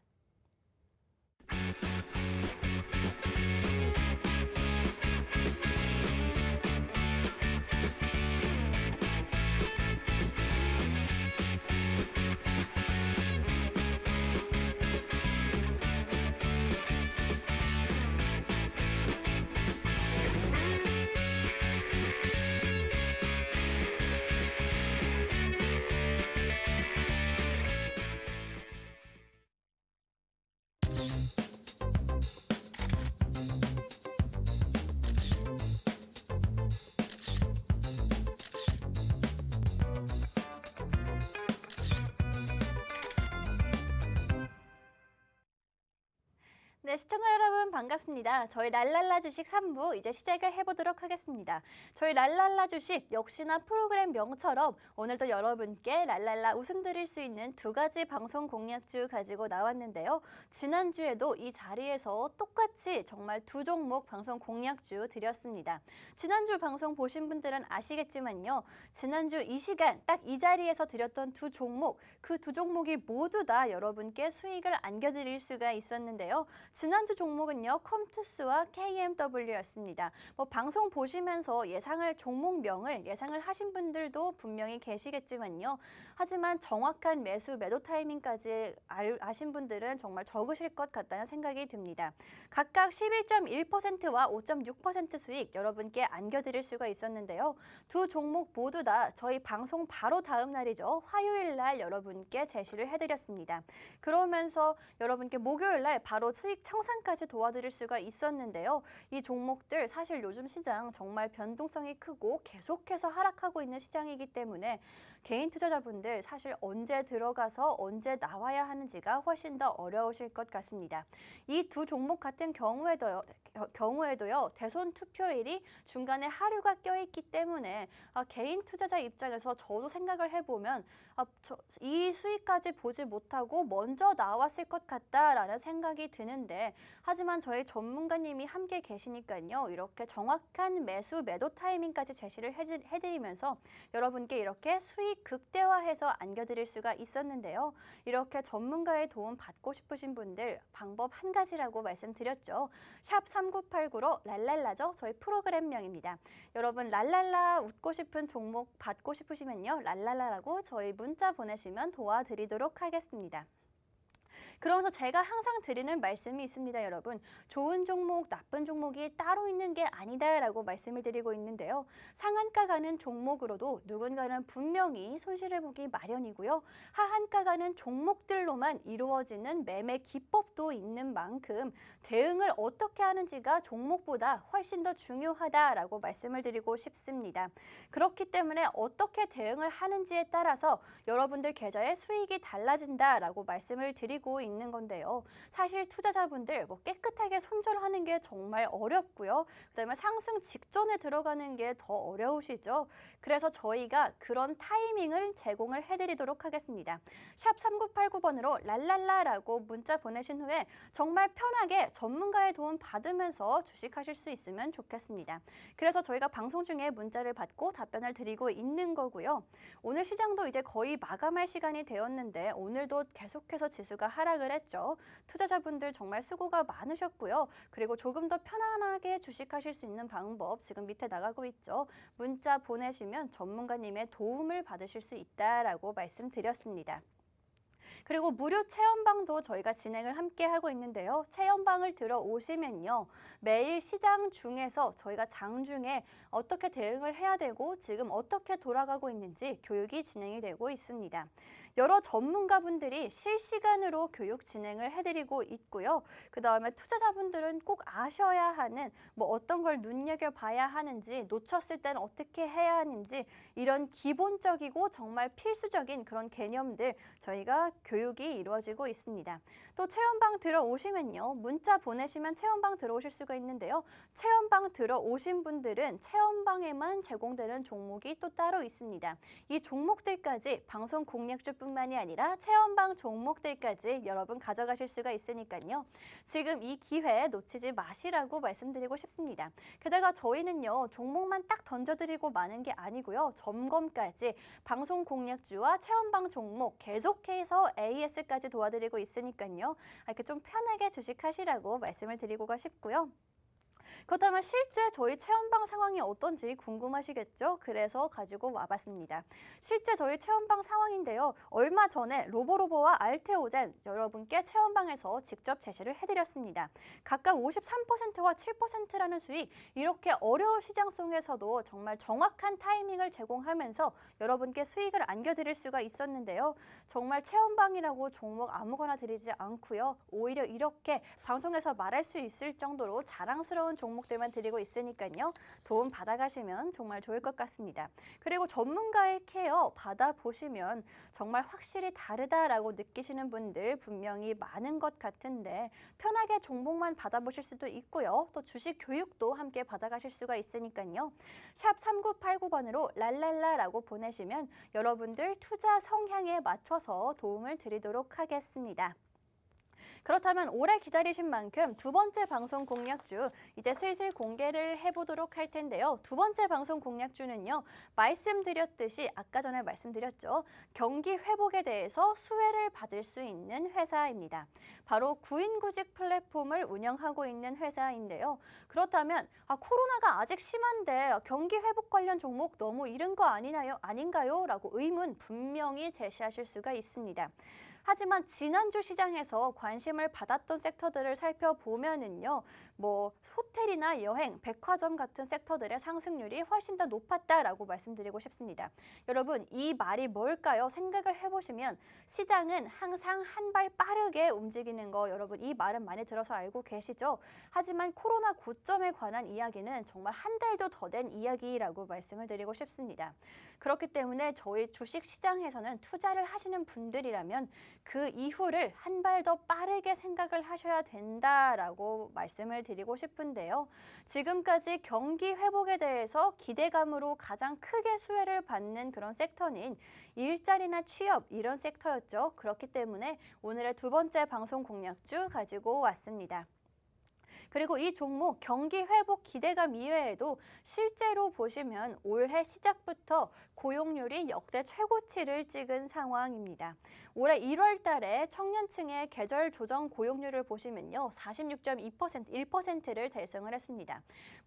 네, 시청자 여러분 반갑습니다. 저희 랄랄라 주식 3부 이제 시작을 해보도록 하겠습니다. 저희 랄랄라 주식 역시나 프로그램 명처럼 오늘도 여러분께 랄랄라 웃음 드릴 수 있는 두 가지 방송 공략주 가지고 나왔는데요. 지난주에도 이 자리에서 똑같이 정말 두 종목 방송 공략주 드렸습니다. 지난주 방송 보신 분들은 아시겠지만요. 지난주 이 시간 딱 이 자리에서 드렸던 두 종목, 그 두 종목이 모두 다 여러분께 수익을 안겨드릴 수가 있었는데요. 지난주 종목은요. 컴투스와 KMW였습니다. 방송 보시면서 종목명을 예상을 하신 분들도 분명히 계시겠지만요. 하지만 정확한 매도 타이밍까지 아신 분들은 정말 적으실 것 같다는 생각이 듭니다. 각각 11.1%와 5.6% 수익 여러분께 안겨드릴 수가 있었는데요. 두 종목 모두 다 저희 방송 바로 다음 날이죠. 화요일 날 여러분께 제시를 해드렸습니다. 그러면서 여러분께 목요일 날 바로 수익 청산까지 도와드릴 수가 있었는데요. 이 종목들 사실 요즘 시장 정말 변동성이 크고 계속해서 하락하고 있는 시장이기 때문에 개인 투자자분들 사실 언제 들어가서 언제 나와야 하는지가 훨씬 더 어려우실 것 같습니다. 이 두 종목 같은 경우에도요. 대선 투표일이 중간에 하루가 껴있기 때문에 개인 투자자 입장에서 저도 생각을 해보면 이 수익까지 보지 못하고 먼저 나왔을 것 같다라는 생각이 드는데 하지만 저희 전문가님이 함께 계시니까요. 이렇게 정확한 매도 타이밍까지 제시를 해드리면서 여러분께 이렇게 수익 극대화해서 안겨드릴 수가 있었는데요. 이렇게 전문가의 도움 받고 싶으신 분들 방법 한 가지라고 말씀드렸죠. 샵 3989로 랄랄라죠. 저희 프로그램명입니다. 여러분 랄랄라 웃고 싶은 종목 받고 싶으시면요. 랄랄라라고 저희 문자 보내시면 도와드리도록 하겠습니다. 그러면서 제가 항상 드리는 말씀이 있습니다, 여러분. 좋은 종목, 나쁜 종목이 따로 있는 게 아니다라고 말씀을 드리고 있는데요. 상한가 가는 종목으로도 누군가는 분명히 손실을 보기 마련이고요. 하한가 가는 종목들로만 이루어지는 매매 기법도 있는 만큼 대응을 어떻게 하는지가 종목보다 훨씬 더 중요하다라고 말씀을 드리고 싶습니다. 그렇기 때문에 어떻게 대응을 하는지에 따라서 여러분들 계좌의 수익이 달라진다라고 말씀을 드리고 있는 건데요. 사실 투자자분들 깨끗하게 손절하는 게 정말 어렵고요. 그다음에 상승 직전에 들어가는 게 더 어려우시죠. 그래서 저희가 그런 타이밍을 제공을 해드리도록 하겠습니다. 샵 3989번으로 랄랄라라고 문자 보내신 후에 정말 편하게 전문가의 도움 받으면서 주식하실 수 있으면 좋겠습니다. 그래서 저희가 방송 중에 문자를 받고 답변을 드리고 있는 거고요. 오늘 시장도 이제 거의 마감할 시간이 되었는데 오늘도 계속해서 지수가 하락을 했죠. 투자자분들 정말 수고가 많으셨고요. 그리고 조금 더 편안하게 주식하실 수 있는 방법 지금 밑에 나가고 있죠. 문자 보내시면 전문가님의 도움을 받으실 수 있다라고 말씀드렸습니다. 그리고 무료 체험방도 저희가 진행을 함께 하고 있는데요. 체험방을 들어오시면요. 매일 시장 중에서 저희가 장중에 어떻게 대응을 해야 되고 지금 어떻게 돌아가고 있는지 교육이 진행이 되고 있습니다. 여러 전문가분들이 실시간으로 교육 진행을 해드리고 있고요. 그다음에 투자자분들은 꼭 아셔야 하는 어떤 걸 눈여겨봐야 하는지, 놓쳤을 때는 어떻게 해야 하는지 이런 기본적이고 정말 필수적인 그런 개념들 저희가 교육이 이루어지고 있습니다. 또 체험방 들어오시면요. 문자 보내시면 체험방 들어오실 수가 있는데요. 체험방 들어오신 분들은 체험방에만 제공되는 종목이 또 따로 있습니다. 이 종목들까지 방송 공략주뿐만이 아니라 체험방 종목들까지 여러분 가져가실 수가 있으니까요. 지금 이 기회 놓치지 마시라고 말씀드리고 싶습니다. 게다가 저희는요. 종목만 딱 던져드리고 마는 게 아니고요. 점검까지 방송 공략주와 체험방 종목 계속해서 AS까지 도와드리고 있으니까요. 이렇게 좀 편하게 주식하시라고 말씀을 드리고가 싶고요. 그렇다면 실제 저희 체험방 상황이 어떤지 궁금하시겠죠? 그래서 가지고 와봤습니다. 실제 저희 체험방 상황인데요. 얼마 전에 로보로보와 알테오젠 여러분께 체험방에서 직접 제시를 해드렸습니다. 각각 53%와 7%라는 수익, 이렇게 어려운 시장 속에서도 정말 정확한 타이밍을 제공하면서 여러분께 수익을 안겨드릴 수가 있었는데요. 정말 체험방이라고 종목 아무거나 드리지 않고요. 오히려 이렇게 방송에서 말할 수 있을 정도로 자랑스러운 종목들만 드리고 있으니까요. 도움 받아가시면 정말 좋을 것 같습니다. 그리고 전문가의 케어 받아보시면 정말 확실히 다르다라고 느끼시는 분들 분명히 많은 것 같은데 편하게 종목만 받아보실 수도 있고요. 또 주식 교육도 함께 받아가실 수가 있으니까요. 샵 3989번으로 랄랄라라고 보내시면 여러분들 투자 성향에 맞춰서 도움을 드리도록 하겠습니다. 그렇다면 오래 기다리신 만큼 두 번째 방송 공략주 이제 슬슬 공개를 해보도록 할 텐데요. 두 번째 방송 공략주는요. 말씀드렸듯이 아까 전에 말씀드렸죠. 경기 회복에 대해서 수혜를 받을 수 있는 회사입니다. 바로 구인구직 플랫폼을 운영하고 있는 회사인데요. 그렇다면 코로나가 아직 심한데 경기 회복 관련 종목 너무 이른 거 아닌가요? 라고 의문 분명히 제시하실 수가 있습니다. 하지만 지난주 시장에서 관심을 받았던 섹터들을 살펴보면은요, 호텔이나 여행, 백화점 같은 섹터들의 상승률이 훨씬 더 높았다라고 말씀드리고 싶습니다. 여러분, 이 말이 뭘까요? 생각을 해보시면 시장은 항상 한 발 빠르게 움직이는 거 여러분 이 말은 많이 들어서 알고 계시죠? 하지만 코로나 고점에 관한 이야기는 정말 한 달도 더 된 이야기라고 말씀을 드리고 싶습니다. 그렇기 때문에 저희 주식 시장에서는 투자를 하시는 분들이라면 그 이후를 한 발 더 빠르게 생각을 하셔야 된다라고 말씀을 드리고 싶은데요. 지금까지 경기 회복에 대해서 기대감으로 가장 크게 수혜를 받는 그런 섹터는 일자리나 취업 이런 섹터였죠. 그렇기 때문에 오늘의 두 번째 방송 공략주 가지고 왔습니다. 그리고 이 종목 경기 회복 기대감 이외에도 실제로 보시면 올해 시작부터 고용률이 역대 최고치를 찍은 상황입니다. 올해 1월 달에 청년층의 계절 조정 고용률을 보시면요. 46.2%, 1%를 달성을 했습니다.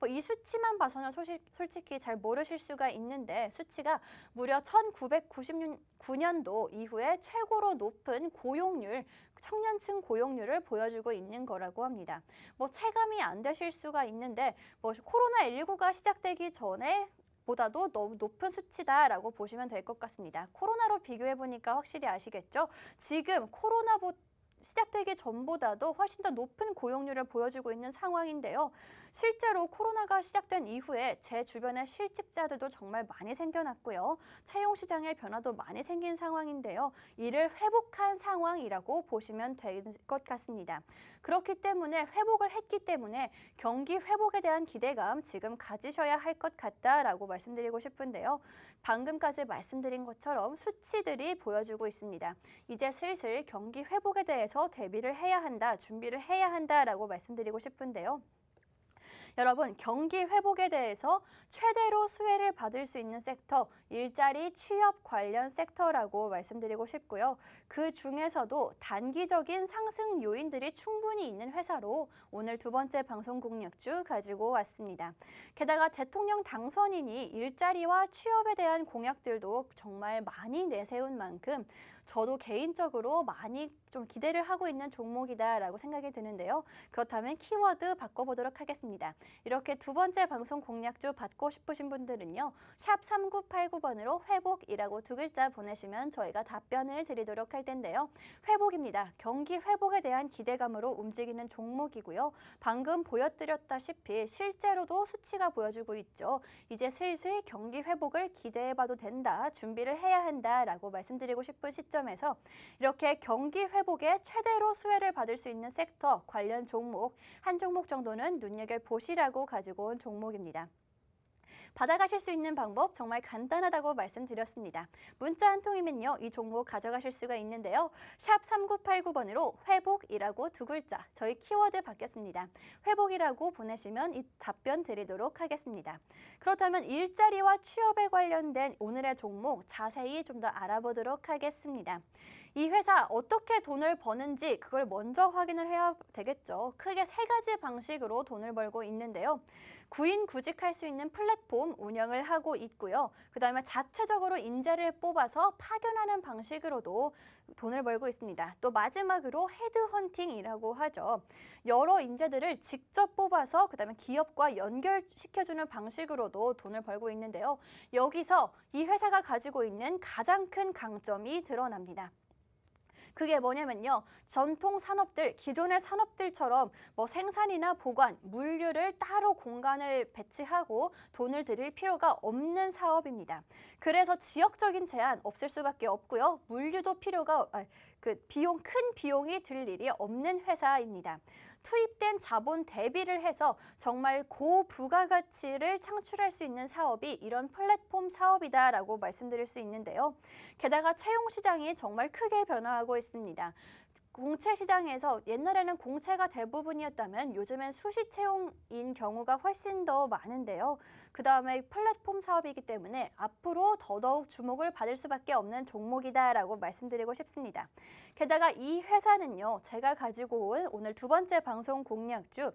이 수치만 봐서는 솔직히 잘 모르실 수가 있는데 수치가 무려 1999년도 이후에 최고로 높은 고용률, 청년층 고용률을 보여주고 있는 거라고 합니다. 뭐 체감이 안 되실 수가 있는데 뭐 코로나19가 시작되기 전에 보다도 너무 높은 수치다라고 보시면 될 것 같습니다. 코로나로 비교해 보니까 확실히 아시겠죠? 지금 시작되기 전보다도 훨씬 더 높은 고용률을 보여주고 있는 상황인데요. 실제로 코로나가 시작된 이후에 제 주변의 실직자들도 정말 많이 생겨났고요. 채용 시장의 변화도 많이 생긴 상황인데요. 이를 회복한 상황이라고 보시면 될 것 같습니다. 그렇기 때문에 회복을 했기 때문에 경기 회복에 대한 기대감 지금 가지셔야 할 것 같다라고 말씀드리고 싶은데요. 방금까지 말씀드린 것처럼 수치들이 보여주고 있습니다. 이제 슬슬 경기 회복에 대해서 대비를 해야 한다, 준비를 해야 한다라고 말씀드리고 싶은데요. 여러분, 경기 회복에 대해서 최대로 수혜를 받을 수 있는 섹터, 일자리 취업 관련 섹터라고 말씀드리고 싶고요. 그 중에서도 단기적인 상승 요인들이 충분히 있는 회사로 오늘 두 번째 방송 공약주 가지고 왔습니다. 게다가 대통령 당선인이 일자리와 취업에 대한 공약들도 정말 많이 내세운 만큼 저도 개인적으로 많이 좀 기대를 하고 있는 종목이다라고 생각이 드는데요. 그렇다면 키워드 바꿔보도록 하겠습니다. 이렇게 두 번째 방송 공약주 받고 싶으신 분들은요. 샵 3989번으로 회복이라고 두 글자 보내시면 저희가 답변을 드리도록 할 텐데요. 회복입니다. 경기 회복에 대한 기대감으로 움직이는 종목이고요. 방금 보여드렸다시피 실제로도 수치가 보여주고 있죠. 이제 슬슬 경기 회복을 기대해봐도 된다, 준비를 해야 한다라고 말씀드리고 싶은 시점에서 이렇게 경기 회복에 최대로 수혜를 받을 수 있는 섹터 관련 종목 한 종목 정도는 눈여겨보시라고 가지고 온 종목입니다. 받아가실 수 있는 방법 정말 간단하다고 말씀드렸습니다. 문자 한 통이면요. 이 종목 가져가실 수가 있는데요. 샵 3989번으로 회복이라고 두 글자, 저희 키워드 받겠습니다. 회복이라고 보내시면 이 답변 드리도록 하겠습니다. 그렇다면 일자리와 취업에 관련된 오늘의 종목 자세히 좀 더 알아보도록 하겠습니다. 이 회사 어떻게 돈을 버는지 그걸 먼저 확인을 해야 되겠죠. 크게 세 가지 방식으로 돈을 벌고 있는데요. 구인구직할 수 있는 플랫폼 운영을 하고 있고요. 그다음에 자체적으로 인재를 뽑아서 파견하는 방식으로도 돈을 벌고 있습니다. 또 마지막으로 헤드헌팅이라고 하죠. 여러 인재들을 직접 뽑아서 그다음에 기업과 연결시켜주는 방식으로도 돈을 벌고 있는데요. 여기서 이 회사가 가지고 있는 가장 큰 강점이 드러납니다. 그게 뭐냐면요. 전통 산업들, 기존의 산업들처럼 뭐 생산이나 보관, 물류를 따로 공간을 배치하고 돈을 들일 필요가 없는 사업입니다. 그래서 지역적인 제한 없을 수밖에 없고요. 물류도 큰 비용이 들 일이 없는 회사입니다. 투입된 자본 대비를 해서 정말 고부가가치를 창출할 수 있는 사업이 이런 플랫폼 사업이다라고 말씀드릴 수 있는데요. 게다가 채용 시장이 정말 크게 변화하고 있습니다. 공채 시장에서 옛날에는 공채가 대부분이었다면 요즘엔 수시 채용인 경우가 훨씬 더 많은데요. 그다음에 플랫폼 사업이기 때문에 앞으로 더더욱 주목을 받을 수밖에 없는 종목이다라고 말씀드리고 싶습니다. 게다가 이 회사는요. 제가 가지고 온 오늘 두 번째 방송 공약주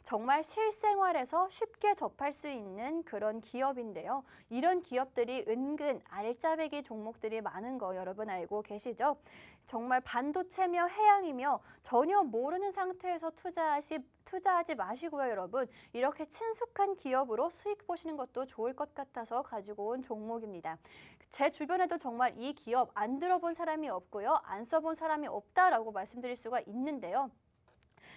정말 실생활에서 쉽게 접할 수 있는 그런 기업인데요. 이런 기업들이 은근 알짜배기 종목들이 많은 거 여러분 알고 계시죠? 정말 반도체며 해양이며 전혀 모르는 상태에서 투자하지 마시고요, 여러분. 이렇게 친숙한 기업으로 수익 보시는 것도 좋을 것 같아서 가지고 온 종목입니다. 제 주변에도 정말 이 기업 안 들어본 사람이 없고요. 안 써본 사람이 없다라고 말씀드릴 수가 있는데요.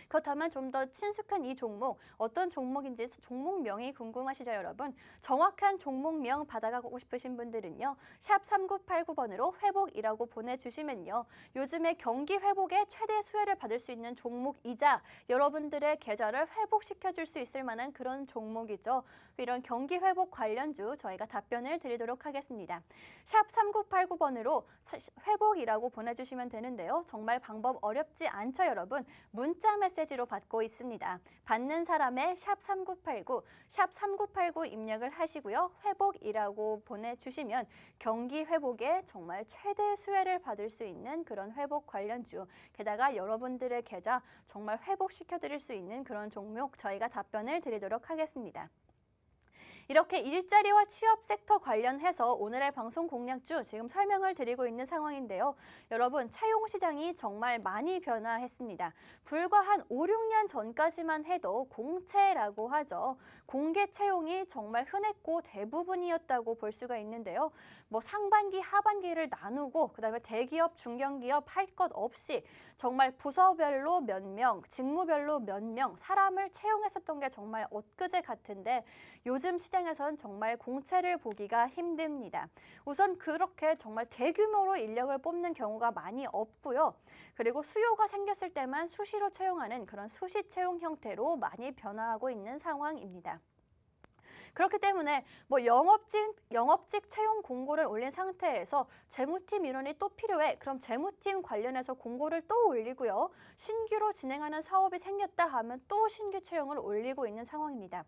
그렇다면 좀 더 친숙한 이 종목, 어떤 종목인지 종목명이 궁금하시죠, 여러분? 정확한 종목명 받아가고 싶으신 분들은요. 샵 3989번으로 회복이라고 보내주시면요. 요즘에 경기 회복에 최대 수혜를 받을 수 있는 종목이자 여러분들의 계좌를 회복시켜줄 수 있을 만한 그런 종목이죠. 이런 경기 회복 관련주 저희가 답변을 드리도록 하겠습니다. 샵 3989번으로 회복이라고 보내주시면 되는데요. 정말 방법 어렵지 않죠, 여러분? 문자 메시지로 받고 있습니다. 받는 사람의 샵 3989, 샵 3989 입력을 하시고요. 회복이라고 보내주시면 경기 회복에 정말 최대 수혜를 받을 수 있는 그런 회복 관련주, 게다가 여러분들의 계좌 정말 회복시켜드릴 수 있는 그런 종목 저희가 답변을 드리도록 하겠습니다. 이렇게 일자리와 취업 섹터 관련해서 오늘의 방송 공략주 지금 설명을 드리고 있는 상황인데요. 여러분, 채용 시장이 정말 많이 변화했습니다. 불과 한 5, 6년 전까지만 해도 공채라고 하죠. 공개 채용이 정말 흔했고 대부분이었다고 볼 수가 있는데요. 뭐 상반기, 하반기를 나누고 그다음에 대기업, 중견기업 할 것 없이 정말 부서별로 몇 명, 직무별로 몇 명 사람을 채용했었던 게 정말 엊그제 같은데 요즘 시장에선 정말 공채를 보기가 힘듭니다. 우선 그렇게 정말 대규모로 인력을 뽑는 경우가 많이 없고요. 그리고 수요가 생겼을 때만 수시로 채용하는 그런 수시 채용 형태로 많이 변화하고 있는 상황입니다. 그렇기 때문에 뭐 영업직 채용 공고를 올린 상태에서 재무팀 인원이 또 필요해. 그럼 재무팀 관련해서 공고를 또 올리고요. 신규로 진행하는 사업이 생겼다 하면 또 신규 채용을 올리고 있는 상황입니다.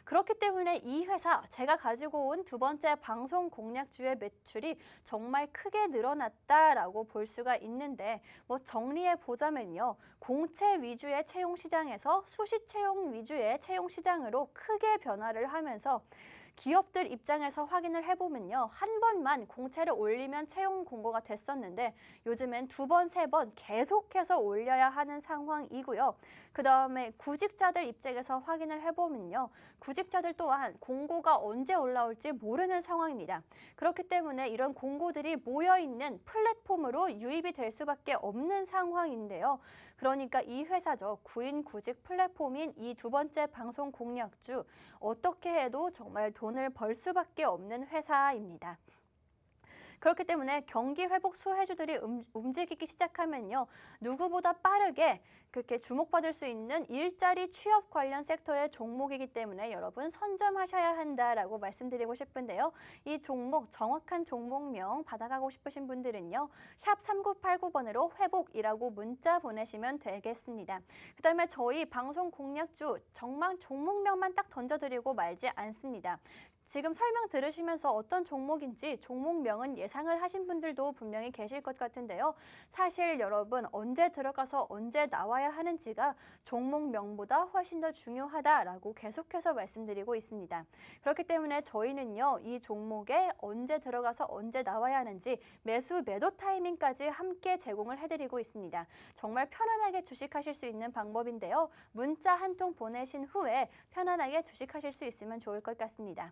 그렇기 때문에 이 회사, 제가 가지고 온 두 번째 방송 공략주의 매출이 정말 크게 늘어났다라고 볼 수가 있는데 뭐 정리해 보자면요. 공채 위주의 채용 시장에서 수시 채용 위주의 채용 시장으로 크게 변화를 하면서 기업들 입장에서 확인을 해보면요. 한 번만 공채를 올리면 채용 공고가 됐었는데 요즘엔 두 번, 세 번 계속해서 올려야 하는 상황이고요. 그다음에 구직자들 입장에서 확인을 해보면요. 구직자들 또한 공고가 언제 올라올지 모르는 상황입니다. 그렇기 때문에 이런 공고들이 모여있는 플랫폼으로 유입이 될 수밖에 없는 상황인데요. 그러니까 이 회사죠. 구인구직 플랫폼인 이 두 번째 방송 공략주 어떻게 해도 정말 돈을 벌 수밖에 없는 회사입니다. 그렇기 때문에 경기 회복 수혜주들이 움직이기 시작하면요. 누구보다 빠르게 그렇게 주목받을 수 있는 일자리 취업 관련 sek터의 종목이기 때문에 여러분 선점하셔야 한다라고 말씀드리고 싶은데요. 이 종목 정확한 종목명 받아가고 싶으신 분들은요. 샵 3989번으로 회복이라고 문자 보내시면 되겠습니다. 그다음에 저희 방송 공략주 정말 종목명만 딱 던져드리고 말지 않습니다. 지금 설명 들으시면서 어떤 종목인지 종목명은 예상을 하신 분들도 분명히 계실 것 같은데요. 사실 여러분 언제 들어가서 언제 나와야 하는지가 종목명보다 훨씬 더 중요하다라고 계속해서 말씀드리고 있습니다. 그렇기 때문에 저희는요. 이 종목에 언제 들어가서 언제 나와야 하는지 매수 매도 타이밍까지 함께 제공을 해드리고 있습니다. 정말 편안하게 주식하실 수 있는 방법인데요. 문자 한 통 보내신 후에 편안하게 주식하실 수 있으면 좋을 것 같습니다.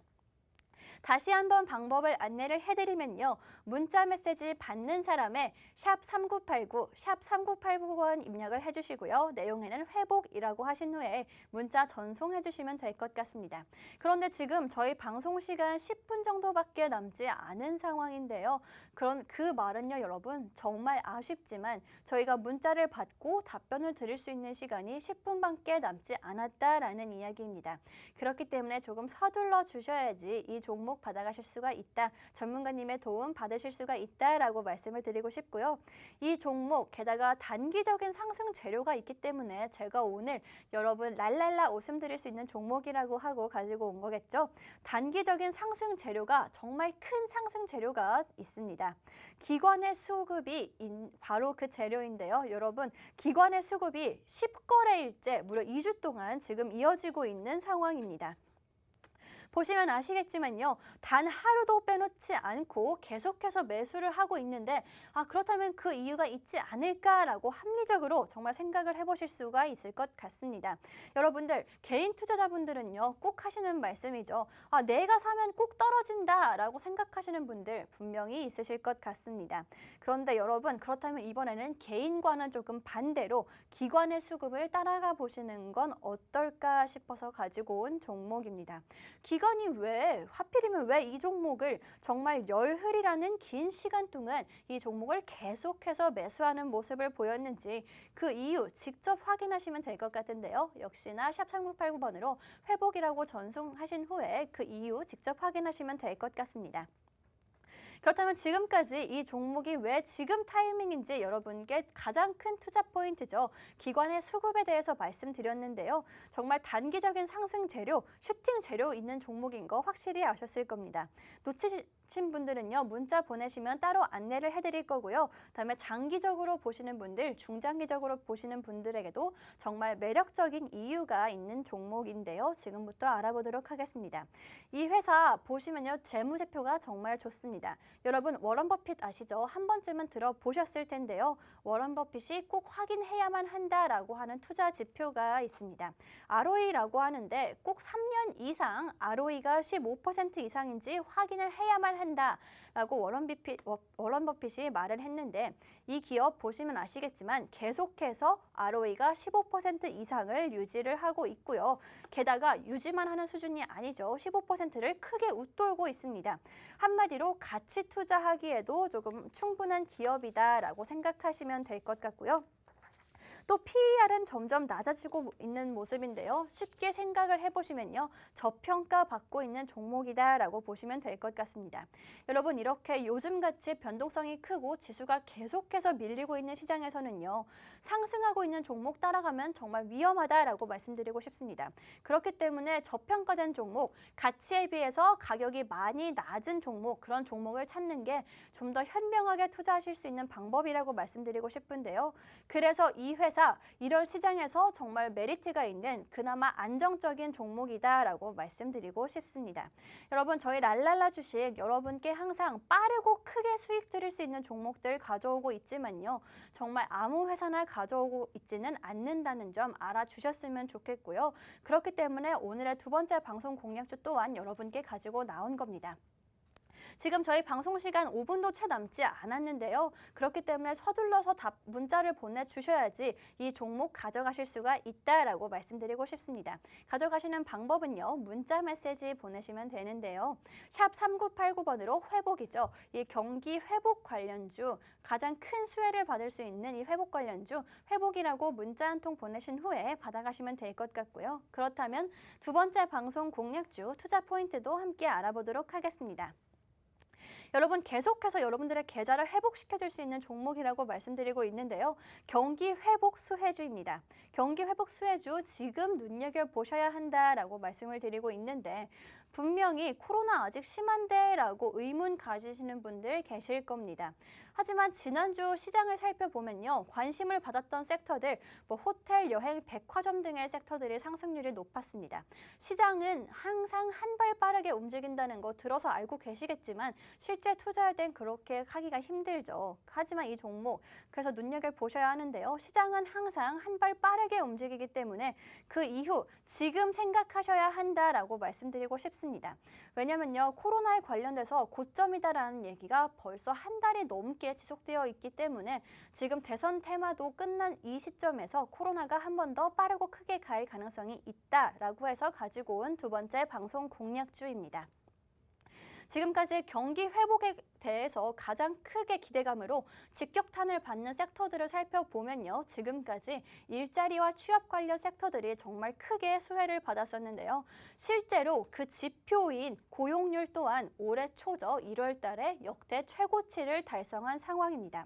다시 한번 방법을 안내를 해드리면요. 문자 메시지 받는 사람의 샵 3989, 샵 3989번 입력을 해주시고요. 내용에는 회복이라고 하신 후에 문자 전송해 주시면 될 것 같습니다. 그런데 지금 저희 방송 시간 10분 정도밖에 남지 않은 상황인데요. 그런 그 말은요, 여러분 정말 아쉽지만 저희가 문자를 받고 답변을 드릴 수 있는 시간이 10분밖에 남지 않았다라는 이야기입니다. 그렇기 때문에 조금 서둘러 주셔야지 이 종목 받아가실 수가 있다. 전문가님의 도움 받으실 수가 있다라고 말씀을 드리고 싶고요. 이 종목 게다가 단기적인 상승 재료가 있기 때문에 제가 오늘 여러분 랄랄라 웃음 드릴 수 있는 종목이라고 하고 가지고 온 거겠죠. 단기적인 상승 재료가 정말 큰 상승 재료가 있습니다. 기관의 수급이 바로 그 재료인데요. 여러분 기관의 수급이 10거래일째 무려 2주 동안 지금 이어지고 있는 상황입니다. 보시면 아시겠지만요. 단 하루도 빼놓지 않고 계속해서 매수를 하고 있는데 그렇다면 그 이유가 있지 않을까라고 합리적으로 정말 생각을 해보실 수가 있을 것 같습니다. 여러분들 개인 투자자분들은요. 꼭 하시는 말씀이죠. 내가 사면 꼭 떨어진다라고 생각하시는 분들 분명히 있으실 것 같습니다. 그런데 여러분 그렇다면 이번에는 개인과는 조금 반대로 기관의 수급을 따라가 보시는 건 어떨까 싶어서 가지고 온 종목입니다. 기관이 하필이면 왜 이 종목을 정말 열흘이라는 긴 시간 동안 이 종목을 계속해서 매수하는 모습을 보였는지 그 이유 직접 확인하시면 될 것 같은데요. 역시나 샵 3989번으로 회복이라고 전송하신 후에 그 이유 직접 확인하시면 될 것 같습니다. 그렇다면 지금까지 이 종목이 왜 지금 타이밍인지 여러분께 가장 큰 투자 포인트죠. 기관의 수급에 대해서 말씀드렸는데요. 정말 단기적인 상승 재료, 슈팅 재료 있는 종목인 거 확실히 아셨을 겁니다. 놓치신 분들은요, 문자 보내시면 따로 안내를 해드릴 거고요. 다음에 장기적으로 보시는 분들, 중장기적으로 보시는 분들에게도 정말 매력적인 이유가 있는 종목인데요. 지금부터 알아보도록 하겠습니다. 이 회사 보시면요, 재무제표가 정말 좋습니다. 여러분 워런 버핏 아시죠? 한 번쯤은 들어보셨을 텐데요. 워런 버핏이 꼭 확인해야만 한다라고 하는 투자 지표가 있습니다. ROE라고 하는데 꼭 3년 이상 ROE가 15% 이상인지 확인을 해야만 한다라고 워런 버핏이 말을 했는데 이 기업 보시면 아시겠지만 계속해서 ROE가 15% 이상을 유지를 하고 있고요. 게다가 유지만 하는 수준이 아니죠. 15%를 크게 웃돌고 있습니다. 한마디로 가치 투자하기에도 조금 충분한 기업이다라고 생각하시면 될 것 같고요. 또 PER은 점점 낮아지고 있는 모습인데요. 쉽게 생각을 해보시면요. 저평가받고 있는 종목이다라고 보시면 될 것 같습니다. 여러분 이렇게 요즘같이 변동성이 크고 지수가 계속해서 밀리고 있는 시장에서는요. 상승하고 있는 종목 따라가면 정말 위험하다라고 말씀드리고 싶습니다. 그렇기 때문에 저평가된 종목, 가치에 비해서 가격이 많이 낮은 종목, 그런 종목을 찾는 게 좀 더 현명하게 투자하실 수 있는 방법이라고 말씀드리고 싶은데요. 그래서 이 회사, 이런 시장에서 정말 메리트가 있는 그나마 안정적인 종목이다라고 말씀드리고 싶습니다. 여러분 저희 랄랄라 주식 여러분께 항상 빠르고 크게 수익 드릴 수 있는 종목들 가져오고 있지만요. 정말 아무 회사나 가져오고 있지는 않는다는 점 알아주셨으면 좋겠고요. 그렇기 때문에 오늘의 두 번째 방송 공략주 또한 여러분께 가지고 나온 겁니다. 지금 저희 방송 시간 5분도 채 남지 않았는데요. 그렇기 때문에 서둘러서 문자를 보내주셔야지 이 종목 가져가실 수가 있다라고 말씀드리고 싶습니다. 가져가시는 방법은요. 문자 메시지 보내시면 되는데요. 샵 3989번으로 회복이죠. 이 경기 회복 관련주, 가장 큰 수혜를 받을 수 있는 이 회복 관련주, 회복이라고 문자 한 통 보내신 후에 받아가시면 될 것 같고요. 그렇다면 두 번째 방송 공략주, 투자 포인트도 함께 알아보도록 하겠습니다. 여러분 계속해서 여러분들의 계좌를 회복시켜줄 수 있는 종목이라고 말씀드리고 있는데요. 경기 회복 수혜주입니다. 경기 회복 수혜주 지금 눈여겨보셔야 한다라고 말씀을 드리고 있는데 분명히 코로나 아직 심한데라고 의문 가지시는 분들 계실 겁니다. 하지만 지난주 시장을 살펴보면요. 관심을 받았던 섹터들, 호텔, 여행, 백화점 등의 섹터들의 상승률이 높았습니다. 시장은 항상 한 발 빠르게 움직인다는 거 들어서 알고 계시겠지만 실제 투자할 땐 그렇게 하기가 힘들죠. 하지만 이 종목, 그래서 눈여겨보셔야 하는데요. 시장은 항상 한 발 빠르게 움직이기 때문에 그 이후 지금 생각하셔야 한다라고 말씀드리고 싶습니다. 왜냐면요. 코로나에 관련돼서 고점이다라는 얘기가 벌써 한 달이 넘게 지속되어 있기 때문에 지금 대선 테마도 끝난 이 시점에서 코로나가 한 번 더 빠르고 크게 갈 가능성이 있다라고 해서 가지고 온 두 번째 방송 공략주입니다. 지금까지 경기 회복에 대해서 가장 크게 기대감으로 직격탄을 받는 섹터들을 살펴보면요. 지금까지 일자리와 취업 관련 섹터들이 정말 크게 수혜를 받았었는데요. 실제로 그 지표인 고용률 또한 올해 초죠. 1월 달에 역대 최고치를 달성한 상황입니다.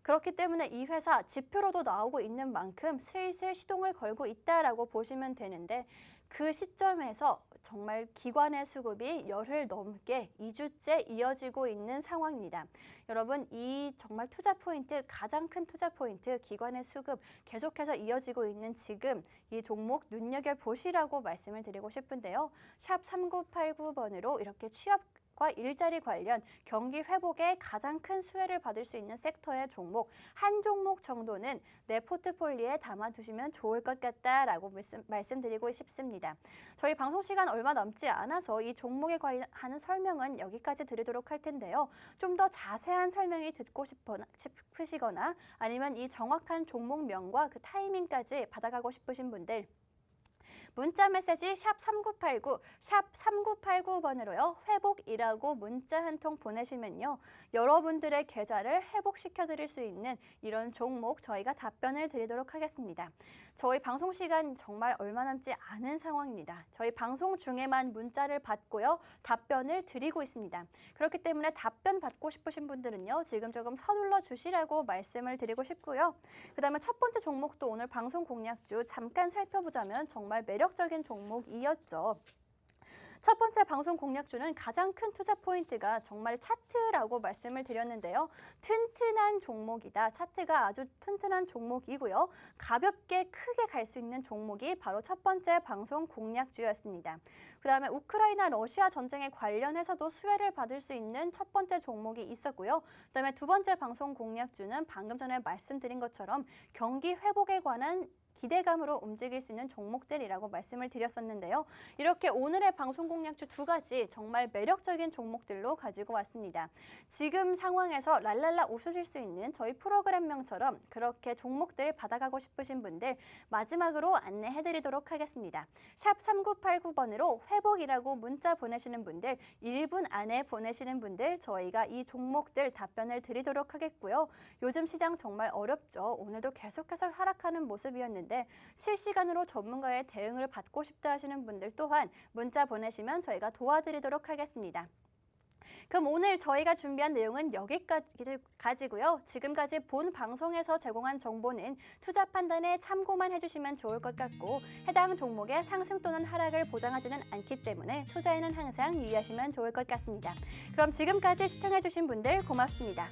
그렇기 때문에 이 회사 지표로도 나오고 있는 만큼 슬슬 시동을 걸고 있다라고 보시면 되는데 그 시점에서 정말 기관의 수급이 열흘 넘게 2주째 이어지고 있는 상황입니다. 여러분 이 정말 투자 포인트, 가장 큰 투자 포인트, 기관의 수급 계속해서 이어지고 있는 지금 이 종목 눈여겨보시라고 말씀을 드리고 싶은데요. 샵 3989번으로 이렇게 취업과 일자리 관련 경기 회복에 가장 큰 수혜를 받을 수 있는 sek터의 종목, 한 종목 정도는 내 포트폴리오에 담아두시면 좋을 것 같다라고 말씀드리고 싶습니다. 저희 방송 시간 얼마 남지 않아서 이 종목에 관련하는 설명은 여기까지 드리도록 할 텐데요. 좀 더 자세한 설명이 듣고 싶으시거나 아니면 이 정확한 종목명과 그 타이밍까지 받아가고 싶으신 분들 문자 메시지 샵 3989, 샵 3989번으로요. 회복이라고 문자 한 통 보내시면요. 여러분들의 계좌를 회복시켜 드릴 수 있는 이런 종목 저희가 답변을 드리도록 하겠습니다. 저희 방송 시간 정말 얼마 남지 않은 상황입니다. 저희 방송 중에만 문자를 받고요. 답변을 드리고 있습니다. 그렇기 때문에 답변 받고 싶으신 분들은요. 지금 조금 서둘러 주시라고 말씀을 드리고 싶고요. 그다음에 첫 번째 종목도 오늘 방송 공략주 잠깐 살펴보자면 정말 매력적인 종목이었죠. 첫 번째 방송 공략주는 가장 큰 투자 포인트가 정말 차트라고 말씀을 드렸는데요. 튼튼한 종목이다. 차트가 아주 튼튼한 종목이고요. 가볍게 크게 갈 수 있는 종목이 바로 첫 번째 방송 공략주였습니다. 그다음에 우크라이나 러시아 전쟁에 관련해서도 수혜를 받을 수 있는 첫 번째 종목이 있었고요. 그다음에 두 번째 방송 공략주는 방금 전에 말씀드린 것처럼 경기 회복에 관한 기대감으로 움직일 수 있는 종목들이라고 말씀을 드렸었는데요. 이렇게 오늘의 방송 공략주 두 가지 정말 매력적인 종목들로 가지고 왔습니다. 지금 상황에서 랄랄라 웃으실 수 있는 저희 프로그램명처럼 그렇게 종목들 받아가고 싶으신 분들 마지막으로 안내해드리도록 하겠습니다. 샵 3989번으로 회복이라고 문자 보내시는 분들 1분 안에 보내시는 분들 저희가 이 종목들 답변을 드리도록 하겠고요. 요즘 시장 정말 어렵죠. 오늘도 계속해서 하락하는 모습이었는데 실시간으로 전문가의 대응을 받고 싶다 하시는 분들 또한 문자 보내시면 저희가 도와드리도록 하겠습니다. 그럼 오늘 저희가 준비한 내용은 여기까지고요. 지금까지 본 방송에서 제공한 정보는 투자 판단에 참고만 해주시면 좋을 것 같고 해당 종목의 상승 또는 하락을 보장하지는 않기 때문에 투자에는 항상 유의하시면 좋을 것 같습니다. 그럼 지금까지 시청해주신 분들 고맙습니다.